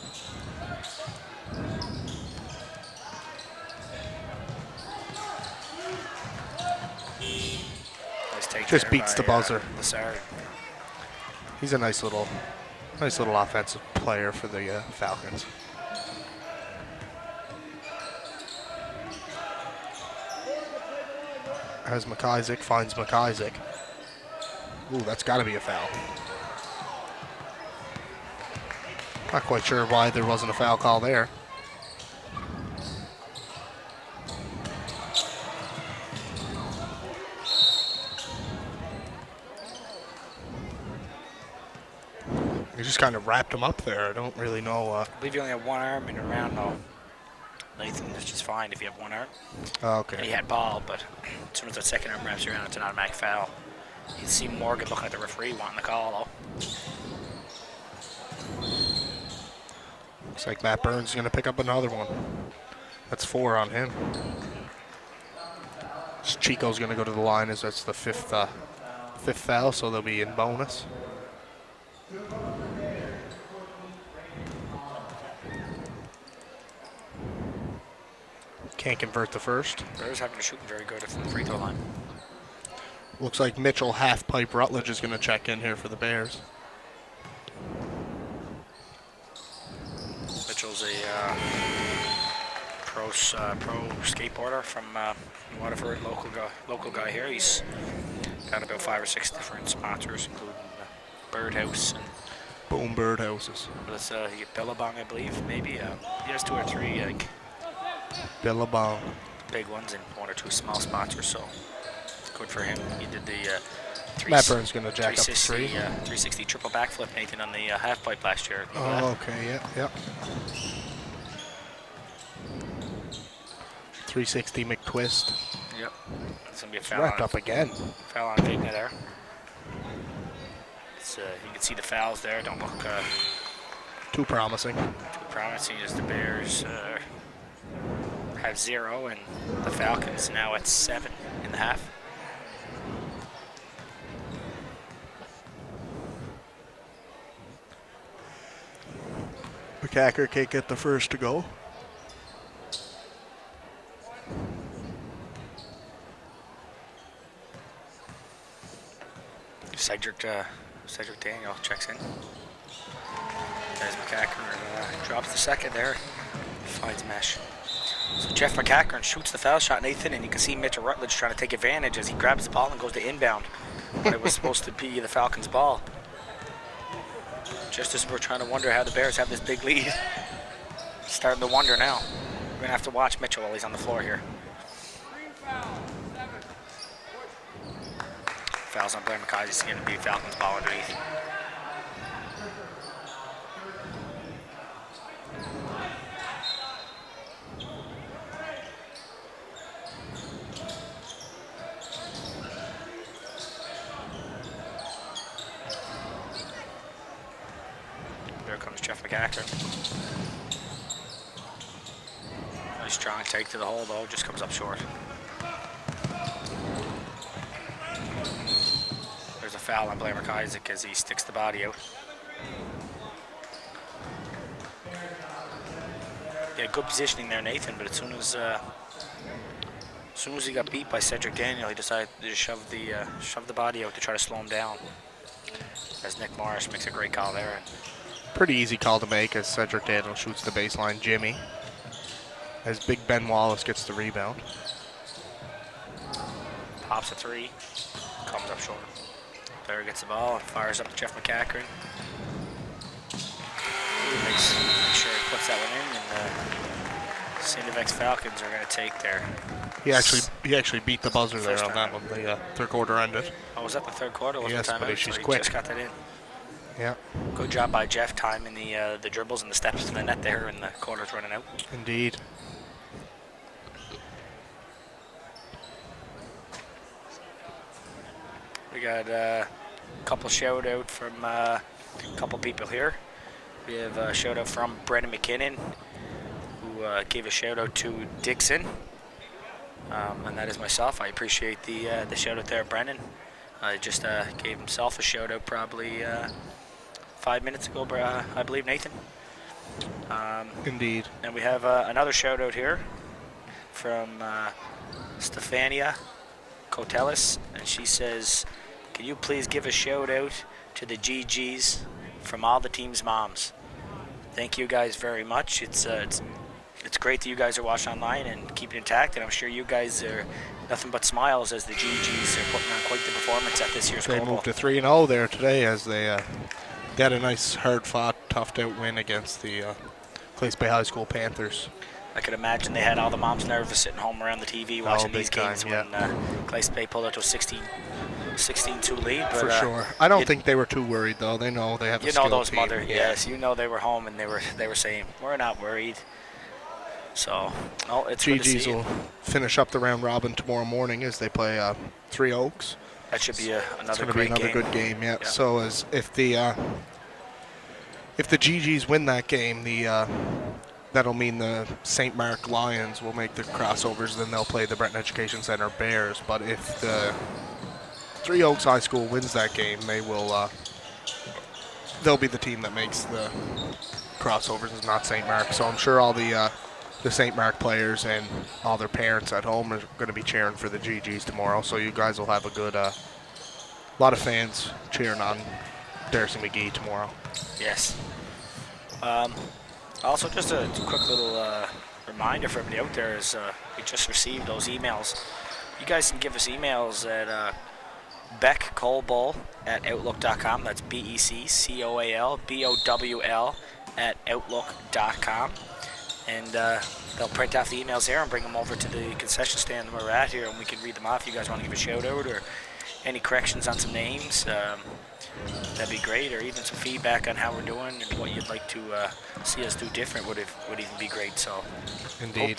Nice take Just there beats by, the buzzer. Lassard. He's a nice little offensive player for the Falcons. As McIsaac finds McIsaac. Ooh, that's got to be a foul. Not quite sure why there wasn't a foul call there. He just kind of wrapped him up there. I don't really know. I believe you only have one arm in a round, though. Nathan, that's just fine if you have one arm. Okay. And he had ball, but as soon as that second arm wraps around, it's an automatic foul. You can see Morgan looking at the referee wanting the call, though. Looks like Matt Burns is going to pick up another one. That's 4 on him. Chico's going to go to the line as that's the fifth foul, so they'll be in bonus. Can't convert the first. Bears having to shoot very good from the free throw line. Looks like Mitchell Half-Pipe Rutledge is going to check in here for the Bears. Mitchell's a pro skateboarder from Waterford, local guy here. He's got about 5 or 6 different sponsors, including Birdhouse and Boom Birdhouses. let's he get Billabong, I believe, maybe. He has 2 or 3, I think, Billabong. big ones and 1 or 2 small sponsors. So good for him. He did the Matt Burns going to jack up the 360, 3. 360 triple backflip, Nathan, on the half pipe last year. Oh, okay, yeah. 360 McTwist. Yep. It's going to be a It's foul. wrapped up again. Foul on Vigna there. You can see the fouls there. Don't look Too promising. too promising as the Bears have 0 and the Falcons now at 7 in the half. McCacker can't get the first to go. Cedric Daniel checks in. As McCacker drops the second there, finds mesh. So Jeff McCacker shoots the foul shot, Nathan, and you can see Mitchell Rutledge trying to take advantage as he grabs the ball and goes to inbound when it was supposed to be the Falcons' ball. Just as we're trying to wonder how the Bears have this big lead. Starting to wonder now. We're going to have to watch Mitchell while he's on the floor here. Fouls on Blair McKay. It's going to be Falcons' ball underneath. There comes Jeff McCacker. Nice strong take to the hole, though. Just comes up short. There's a foul on Blair McIsaac as he sticks the body out. Yeah, good positioning there, Nathan, but as soon as he got beat by Cedric Daniel, he decided to just shove the body out to try to slow him down. As Nick Morris makes a great call there. Pretty easy call to make as Cedric Daniel shoots the baseline Jimmy. As Big Ben Wallace gets the rebound. Pops a 3, comes up short. Blair gets the ball and fires up to Jeff McCacker. Makes sure he puts that one in and St. FX Falcons are going to take there. He actually beat the buzzer there First on that time. one. The third quarter ended. Oh, was that the third quarter? Was Yes, the but timeout? she's So he quick. just got that in. Yeah, Good job by Jeff timing the dribbles and the steps to the net there, and the quarter's running out. indeed. We got a couple shout out from a couple people here. We have a shout out from Brendan McKinnon, who gave a shout out to Dixon, and that is myself. I appreciate the shout out there, Brendan. I just gave himself a shout out probably 5 minutes ago, I believe, Nathan. Indeed. And we have another shout out here from Stefania Kotelis, and she says, "Can you please give a shout out to the GGs from all the team's moms? Thank you guys very much. It's great that you guys are watching online and keeping it intact, and I'm sure you guys are nothing but smiles as the GGs are putting on quite the performance at this year's They Global." moved to 3-0 there today as they had a nice, hard-fought, toughed-out win against the Clays Bay High School Panthers. I could imagine they had all the moms nervous sitting home around the TV watching these big games time, when Clays Bay pulled out to a 16-2 lead. But, For sure. I don't think they were too worried, though. They know they have a you know skilled those team. mothers, yes. You know they were home and they were saying, "We're not worried." So, it's good to GGs see. will finish up the round robin tomorrow morning as they play Three Oaks. That should be It's another going to be great another game. good game, yeah. Yeah. So if the GGs win that game, that'll mean the St. Mark Lions will make the crossovers. Then they'll play the Breton Education Center Bears. But if the Three Oaks High School wins that game, they'll be the team that makes the crossovers. It's not St. Mark. So I'm sure all the St. Mark players and all their parents at home are going to be cheering for the GGs tomorrow. So you guys will have a good lot of fans cheering on Darcy McGee tomorrow. Yes. Also, just a quick little reminder for everybody out there is we just received those emails. You guys can give us emails at beckcolbowl@outlook.com. That's BECCOALBOWL @outlook.com. And they'll print off the emails there and bring them over to the concession stand where we're at here, and we can read them off. If you guys want to give a shout out or any corrections on some names, that'd be great, or even some feedback on how we're doing and what you'd like to see us do different would even be great. So Indeed.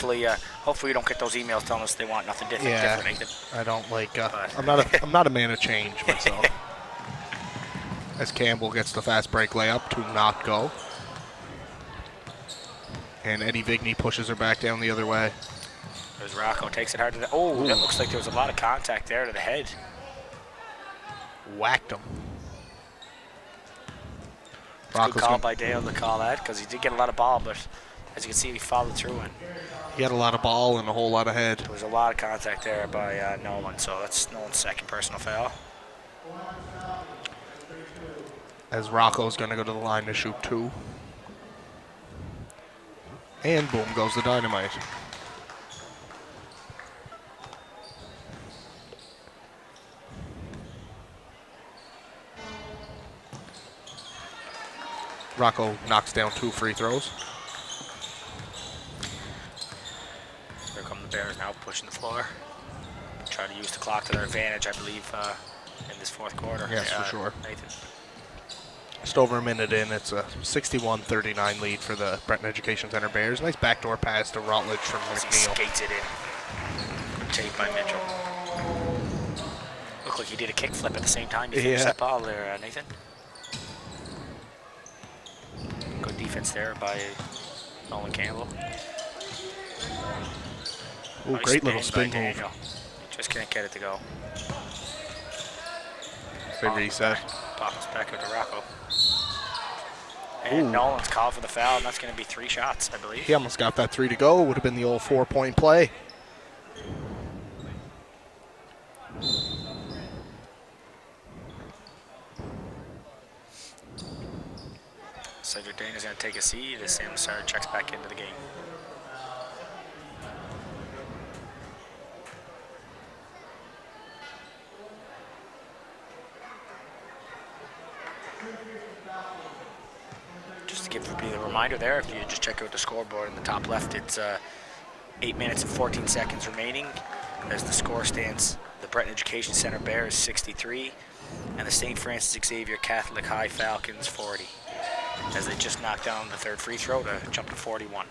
hopefully we don't get those emails telling us they want nothing different. Yeah, Nathan. I don't like. I'm not a man of change myself. As Campbell gets the fast break layup to not go, and Eddie Vigney pushes her back down the other way. There's Rocco, takes it hard to the. Oh, Ooh. That looks like there was a lot of contact there to the head. Whacked him. It's a good call by Dale to call that because he did get a lot of ball, but as you can see, he followed through and He had a lot of ball and a whole lot of head. there was a lot of contact there by Nolan, so that's Nolan's second personal foul. As Rocco's going to go to the line to shoot 2. And boom goes the dynamite. Rocco knocks down 2 free throws. Here come the Bears now pushing the floor. Try to use the clock to their advantage, I believe, in this fourth quarter. Yes, for sure. Nathan. Just over a minute in, it's a 61-39 lead for the Breton Education Center Bears. Nice backdoor pass to Rutledge from As he McNeil. skates it in. Good take by Mitchell. Looked like he did a kickflip at the same time. You finished that ball there, Nathan. Good defense there by Nolan Campbell. Ooh, Nice great little spin spin by move. Daniel. Just can't get it to go. Big reset. Pops back out to Rocco. And Nolan's called for the foul, and that's going to be 3 shots, I believe. He almost got that 3 to go. Would have been the old 4-point play. Cedric Dana's going to take a seat as Sam Sarr checks back into the game. Just to give you a reminder there, if you just check out the scoreboard in the top left, it's 8 minutes and 14 seconds remaining as the score stands. The Breton Education Center Bears 63 and the St. Francis Xavier Catholic High Falcons 40, as they just knocked down the third free throw to jump to 41.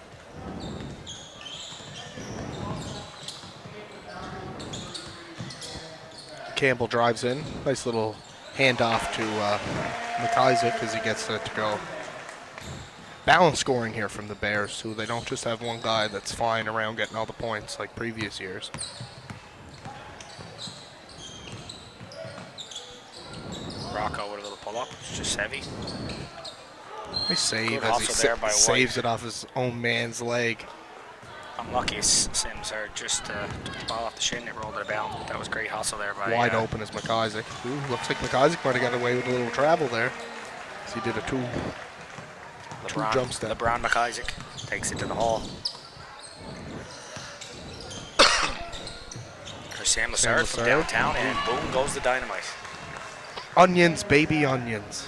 Campbell drives in. Nice little handoff to McIsaac as he gets it to go. Balance scoring here from the Bears, who they don't just have one guy that's flying around getting all the points like previous years. Rocco with a little pull-up. It's just heavy. Nice save Good as he hustle there by saves White. it off his own man's leg. Unlucky Sims are just took the ball off the shin and rolled it down. That was great hustle there by Wide open is McIsaac. Ooh, looks like McIsaac might have got away with a little travel there. As he did a two jump step. LeBron McIsaac takes it to the hole. There's Sam Lassard from downtown, and boom goes the dynamite. Onions, baby, onions.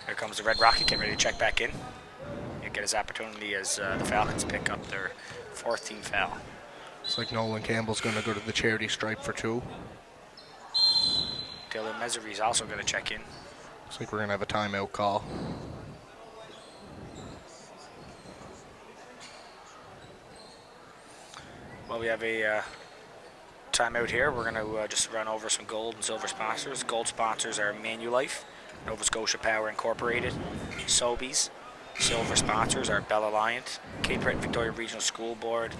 Here comes the Red Rocket, getting ready to check back in. He'll get his opportunity as the Falcons pick up their 4th team foul. Looks like Nolan Campbell's going to go to the charity stripe for 2. Dylan Mesery's also going to check in. Looks like we're going to have a timeout call. Well, we have a timeout here. We're going to just run over some gold and silver sponsors. Gold sponsors are Manulife, Nova Scotia Power Incorporated, Sobeys. Silver sponsors are Bell Alliant, Cape Breton Victoria Regional School Board,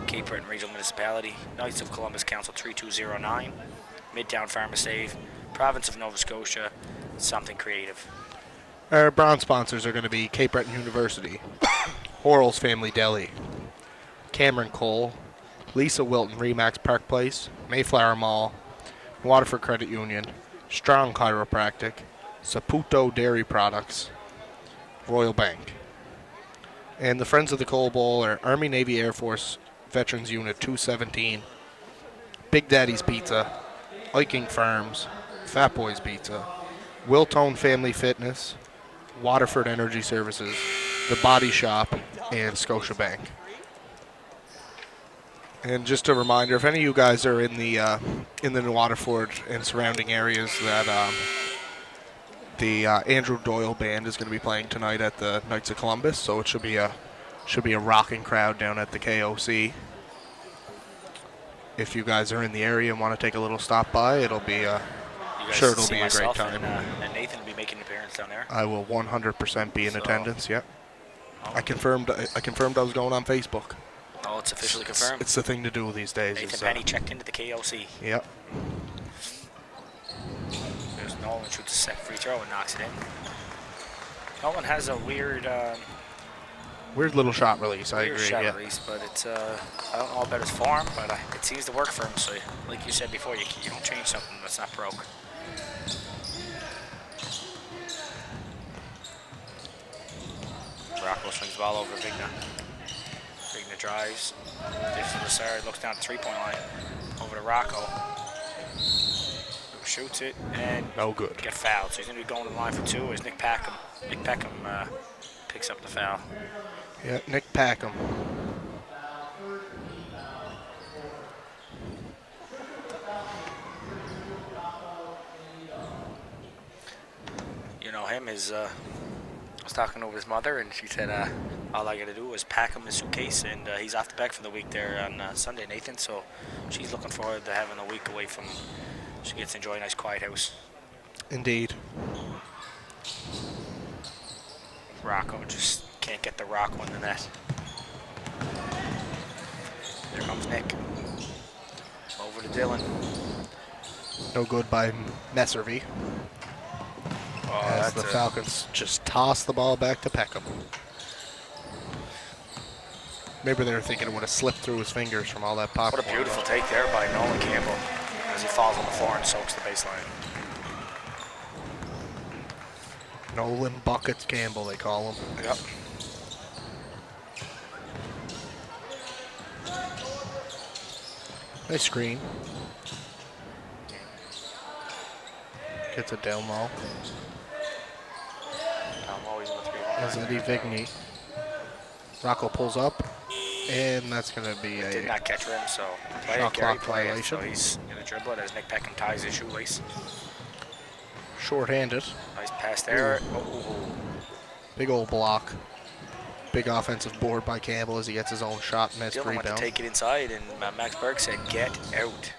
Cape Breton Regional Municipality, Knights of Columbus Council 3209, Midtown PharmaSave, Province of Nova Scotia, Something Creative. Our bronze sponsors are going to be Cape Breton University, Horrell's Family Deli, Cameron Cole, Lisa Wilton Remax Park Place, Mayflower Mall, Waterford Credit Union, Strong Chiropractic, Saputo Dairy Products, Royal Bank. And the Friends of the Coal Bowl are Army, Navy, Air Force Veterans Unit 217, Big Daddy's Pizza, Viking Farms, Fat Boys Pizza, Wiltone Family Fitness, Waterford Energy Services, The Body Shop, and Scotiabank. And just a reminder, if any of you guys are in the New Waterford and surrounding areas, that the Andrew Doyle Band is going to be playing tonight at the Knights of Columbus, so it should be a rocking crowd down at the KOC. If you guys are in the area and want to take a little stop by, it'll be sure it'll be a great time. And Nathan will be making an appearance down there. I will 100% be in attendance. Yep. I confirmed I was going on Facebook. Oh, it's officially confirmed. It's the thing to do these days. Nathan Penny checked into the KOC. Yep. There's Nolan shoots a second free throw and knocks it in. Nolan has a weird little shot release. I weird agree. shot Yeah. release, but it's I don't know about his form, but it seems to work for him. So, like you said before, you don't change something that's not broke. Rocco swings the ball over Vigna. Vigna drives. Gives to Lassard, looks down the 3-point line. Over to Rocco. Who shoots it and No good. get fouled. So he's going to be going to the line for 2 as Nick Peckham picks up the foul. Yeah, Nick Packham. You know him, I was talking over his mother, and she said all I got to do is pack him his suitcase, and he's off the back for the week there on Sunday, Nathan. So she's looking forward to having a week away from. She gets to enjoy a nice quiet house. Indeed. Rocco just can't get the rock on the net. There comes Nick. Over to Dylan. No good by Messervy. Oh, As the Falcons just toss the ball back to Peckham. Maybe they were thinking it would have slipped through his fingers from all that pop. What a beautiful take there by Nolan Campbell as he falls on the floor and soaks the baseline. Nolan Buckets Campbell, they call him. Yep. Nice screen. Gets it down low. Always in the 3-1. as Eddie Vigny. Rocco pulls up, and that's going to be Did a not catch rim, so play shot it, Gary, clock play it. violation. So he's going to dribble it as Nick Peckham ties his shoelace. Short-handed. Nice pass there. Oh. Big old block. Big offensive board by Campbell as he gets his own shot, missed Dylan went to rebound. take it inside, and Max Berg said, "Get out."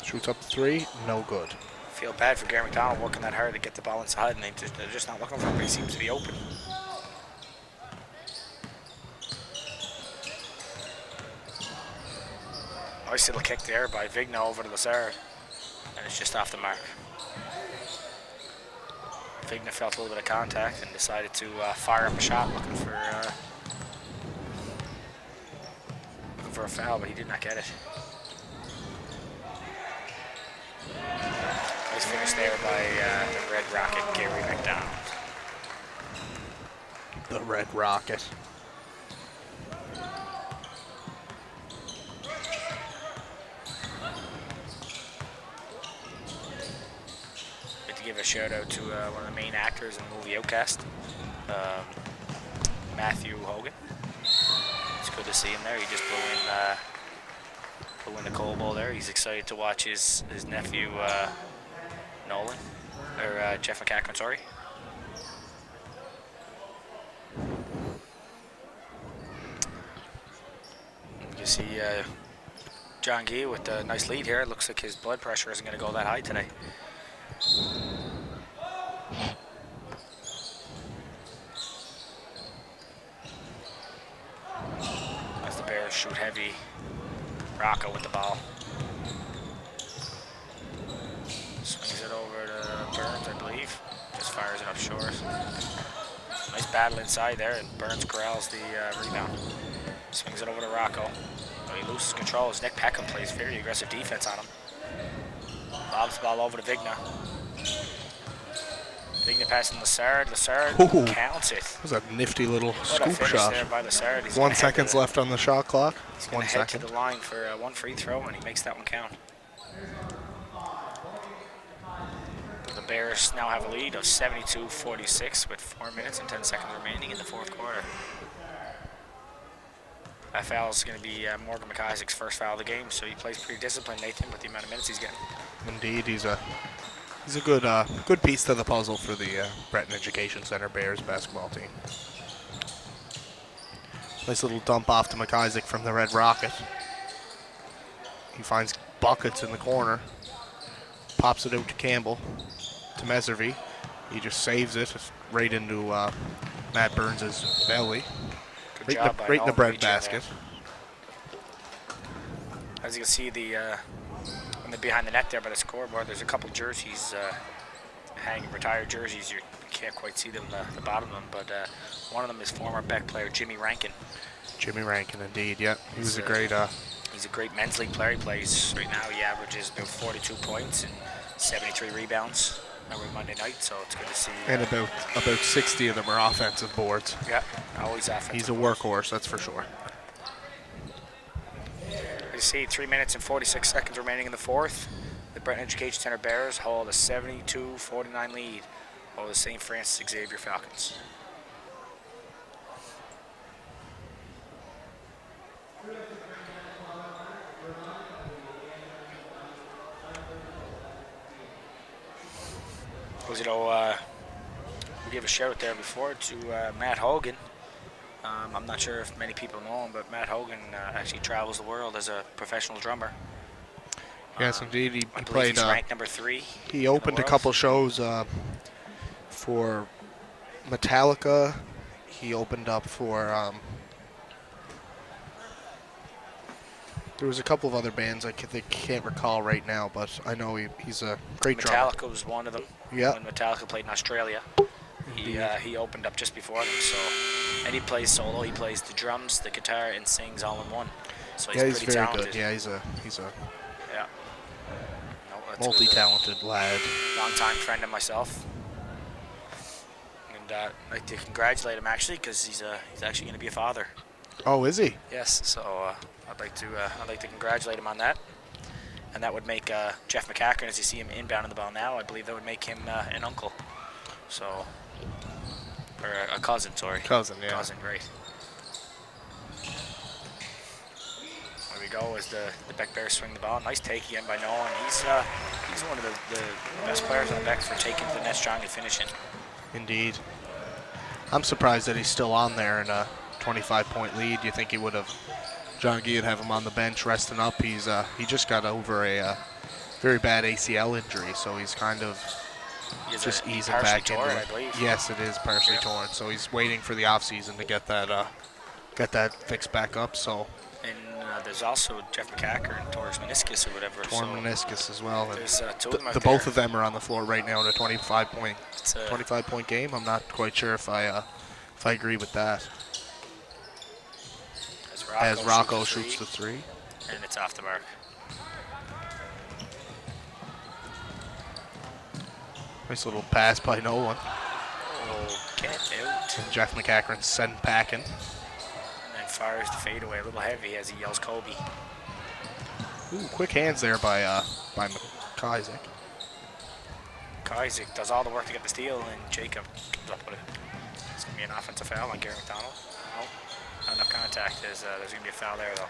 Shoots up the three, no good. Feel bad for Gary McDonald working that hard to get the ball inside, and they're just not looking for him, but he seems to be open. Nice little kick there by Vigna over to Lazard, and it's just off the mark. Vigna felt a little bit of contact and decided to fire up a shot, looking for a foul, but he did not get it. Nice finish there by the Red Rocket, Gary McDonald. The Red Rocket. Give a shout out to one of the main actors in the movie Outcast, Matthew Hogan. It's good to see him there. He just blew in the coal bowl there. He's excited to watch his nephew Nolan, or Jeff McCackern, sorry. You can see John Gee with a nice lead here. It looks like his blood pressure isn't going to go that high today. As the Bears shoot heavy, Rocco with the ball. Swings it over to Burns, I believe. Just fires it up short. Nice battle inside there, and Burns corrals the rebound. Swings it over to Rocco. He loses control as Nick Peckham plays very aggressive defense on him. Lobs the ball over to Vigna. Vigna passing Lazard. Lazard counts it. That was a nifty little What a scoop finish shot. there by Lazard. 1 second left on the shot clock. He's going to head to the line for one free throw, and he makes that one count. The Bears now have a lead of 72-46 with 4 minutes and 10 seconds remaining in the fourth quarter. That foul is going to be Morgan McIsaac's first foul of the game, so he plays pretty disciplined, Nathan, with the amount of minutes he's getting. Indeed, he's a good piece to the puzzle for the Breton Education Center Bears basketball team. Nice little dump off to McIsaac from the Red Rocket. He finds buckets in the corner, pops it out to Campbell, to Meservy. He just saves it right into Matt Burns' belly. Right in the bread basket. As you can see, when they're behind the net there by the scoreboard, there's a couple jerseys hanging, retired jerseys. You can't quite see them, the bottom of them, but one of them is former BEC player Jimmy Rankin. Jimmy Rankin, indeed, yeah. He was a great... he's a great men's league player. He plays right now. He averages about 42 points and 73 rebounds every Monday night, so it's good to see. And about 60 of them are offensive boards. Yeah, always offensive. He's a workhorse, that's for sure. You see 3 minutes and 46 seconds remaining in the fourth. The Breton Education Center Bears hold a 72-49 lead over the St. Francis Xavier Falcons. We gave a shout out there before to Matt Hogan. I'm not sure if many people know him, but Matt Hogan actually travels the world as a professional drummer. Yes, indeed. He I played. He's ranked number 3. He opened a couple shows for Metallica. He opened up for. There was a couple of other bands I can't recall right now, but I know he's a great drummer. Metallica was one of them. Yeah. When Metallica played in Australia, he opened up just before them. So, and he plays solo. He plays the drums, the guitar, and sings all in one. So he's pretty very talented. good. Yeah, he's a yeah. multi-talented lad. Long-time friend of myself. And I'd like to congratulate him actually, because he's actually going to be a father. Oh, is he? Yes. So I'd like to congratulate him on that. And that would make Jeff McCackern, as you see him inbounding the ball now, I believe that would make him an uncle. So, or a cousin, sorry. Cousin, yeah. Cousin, right. There we go as the BEC Bears swing the ball. Nice take again by Nolan. He's one of the best players on BEC for taking to the net strong and finishing. Indeed. I'm surprised that he's still on there in a 25-point lead. You think he would have, John Gee would have him on the bench resting up. He just got over a very bad ACL injury, so he's kind of just easing back into it. I believe. Yes, it is partially torn, so he's waiting for the offseason to get that fixed back up. So. And there's also Jeff McCacker tore his meniscus or whatever. Torn meniscus as well. There's two of them the both of them are on the floor right now in a 25-point game. I'm not quite sure if I agree with that. As Rocco shoots the three. And it's off the mark. Nice little pass by Nolan. Oh, get out. And Jeff McCackern sent packing. And fires the fadeaway a little heavy as he yells Kobe. Ooh, quick hands there by McIsaac. Isaac does all the work to get the steal, and Jacob comes up with it. It's going to be an offensive foul on Gary McDonald. Nope, not enough contact. There's going to be a foul there, though.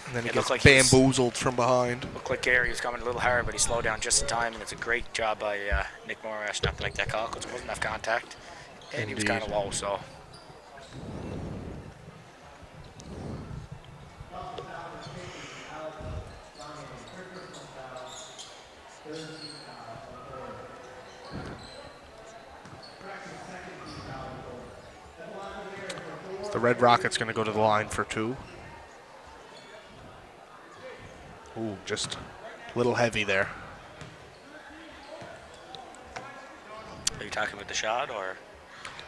And then he gets bamboozled from behind. Looked like Gary was coming a little hard, but he slowed down just in time, and it's a great job by Nick Morash not to make that call because there wasn't enough contact. And he was kind of low, so. The Red Rocket's going to go to the line for two. Ooh, just a little heavy there. Are you talking about the shot, or?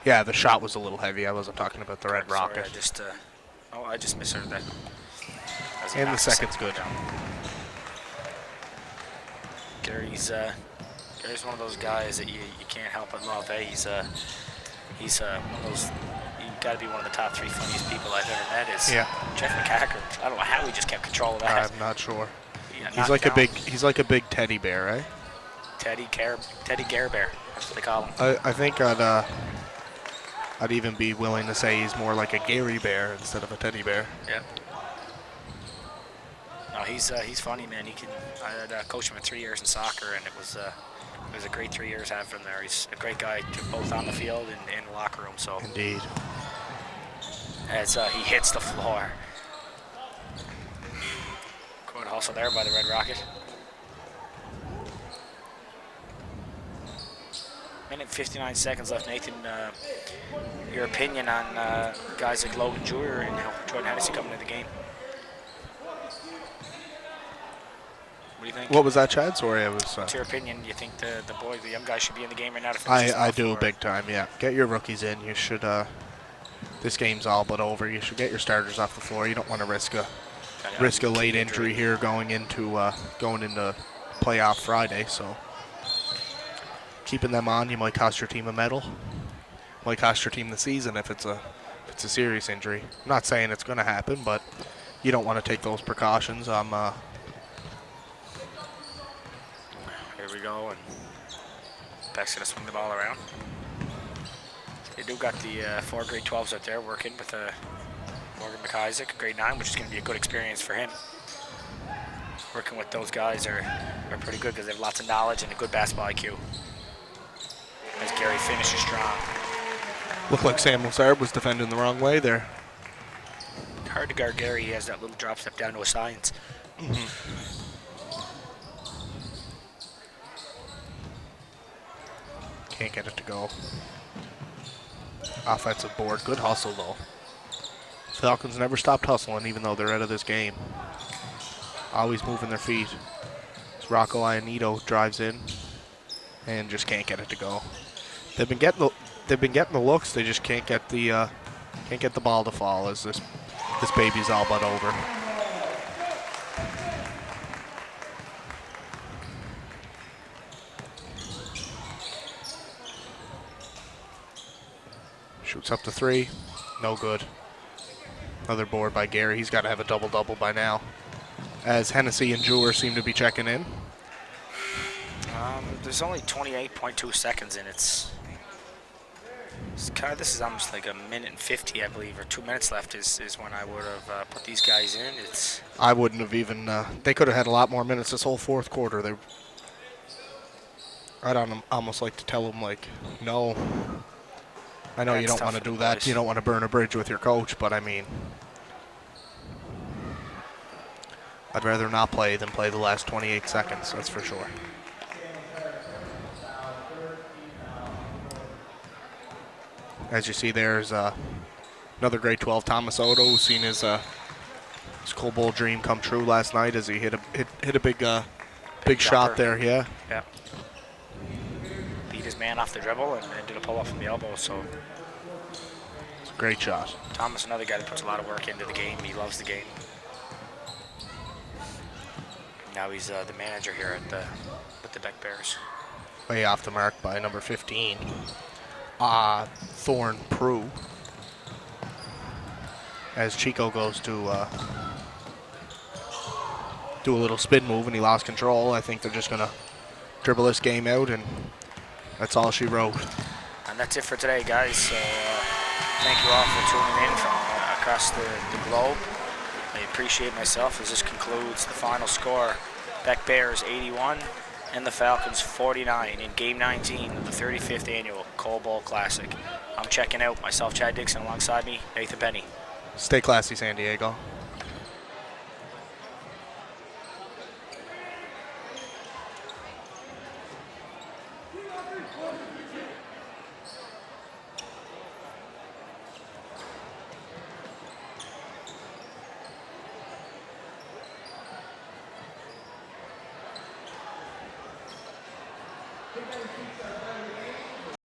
Yeah, the shot was a little heavy. I wasn't talking about the Red Rocket. I just misheard that. And the second's good. Gary's one of those guys that you can't help but love. Eh? He's one of those. You've got to be one of the top 3 funniest people I've ever met. Is Jeff McCacker. I don't know how he just kept control of that. I'm not sure. Yeah, he's like a big teddy bear, right? Teddy Care Bear. That's what they call him. I think I'd even be willing to say he's more like a Gary Bear instead of a teddy bear. Yeah. No, he's funny, man. I had coached him for 3 years in soccer, and it was a great 3 years having him there. He's a great guy, both on the field and in the locker room. So. Indeed. As he hits the floor. Good hustle there by the Red Rocket. Minute 59 seconds left, Nathan. Your opinion on guys like Logan Jewell and Jordan Hennessy coming into the game? What do you think? What was that, Chad? Sorry, I was. What's your opinion? Do you think the young guys should be in the game right now? I do big time. Yeah, get your rookies in. You should. This game's all but over. You should get your starters off the floor. You don't want to risk a late injury here going into playoff Friday. So keeping them on, you might cost your team a medal. Might cost your team the season if it's a serious injury. I'm not saying it's going to happen, but you don't want to take those precautions. Here we go, and Beck's going to swing the ball around. They do got the 4 grade 12s out there working with Morgan McIsaac, grade 9, which is going to be a good experience for him. Working with those guys are pretty good because they have lots of knowledge and a good basketball IQ. As Gary finishes strong. Looked like Sam Lazard was defending the wrong way there. Hard to guard Gary. He has that little drop step down to a science. Can't get it to go. Offensive board. Good hustle, though. Falcons never stopped hustling, even though they're out of this game. Always moving their feet. As Rocco Ionito drives in and just can't get it to go. They've been getting the looks. They just can't get the ball to fall. As this baby's all but over. Shoots up to 3. No good. Another board by Gary. He's got to have a double-double by now. As Hennessy and Jeweler seem to be checking in. There's only 28.2 seconds, and it's This is almost like a minute and 50, I believe, or 2 minutes left is when I would have put these guys in. I wouldn't have even. They could have had a lot more minutes this whole fourth quarter. I'd almost like to tell them, like, no. I know you That's don't tough want to for the do that. boys. You don't want to burn a bridge with your coach, but I mean, I'd rather not play than play the last 28 seconds. That's for sure. As you see, there's another grade 12 Thomas Odo, who's seen his Coal Bowl dream come true last night as he hit a big shot there. Yeah, Yeah. Beat his man off the dribble and did a pull up from the elbow. So it's a great shot. Thomas, another guy that puts a lot of work into the game. He loves the game. Now he's the manager here with the BEC Bears. Way off the mark by number 15, Thorn Prue. As Chico goes to do a little spin move and he lost control. I think they're just going to dribble this game out, and that's all she wrote. And that's it for today, guys. So thank you all for tuning in from across the globe. I appreciate myself as this concludes the final score. BEC Bears 81 and the Falcons 49 in Game 19 of the 35th Annual Coal Bowl Classic. I'm checking out. Myself, Chad Dixon, alongside me, Nathan Penny. Stay classy, San Diego.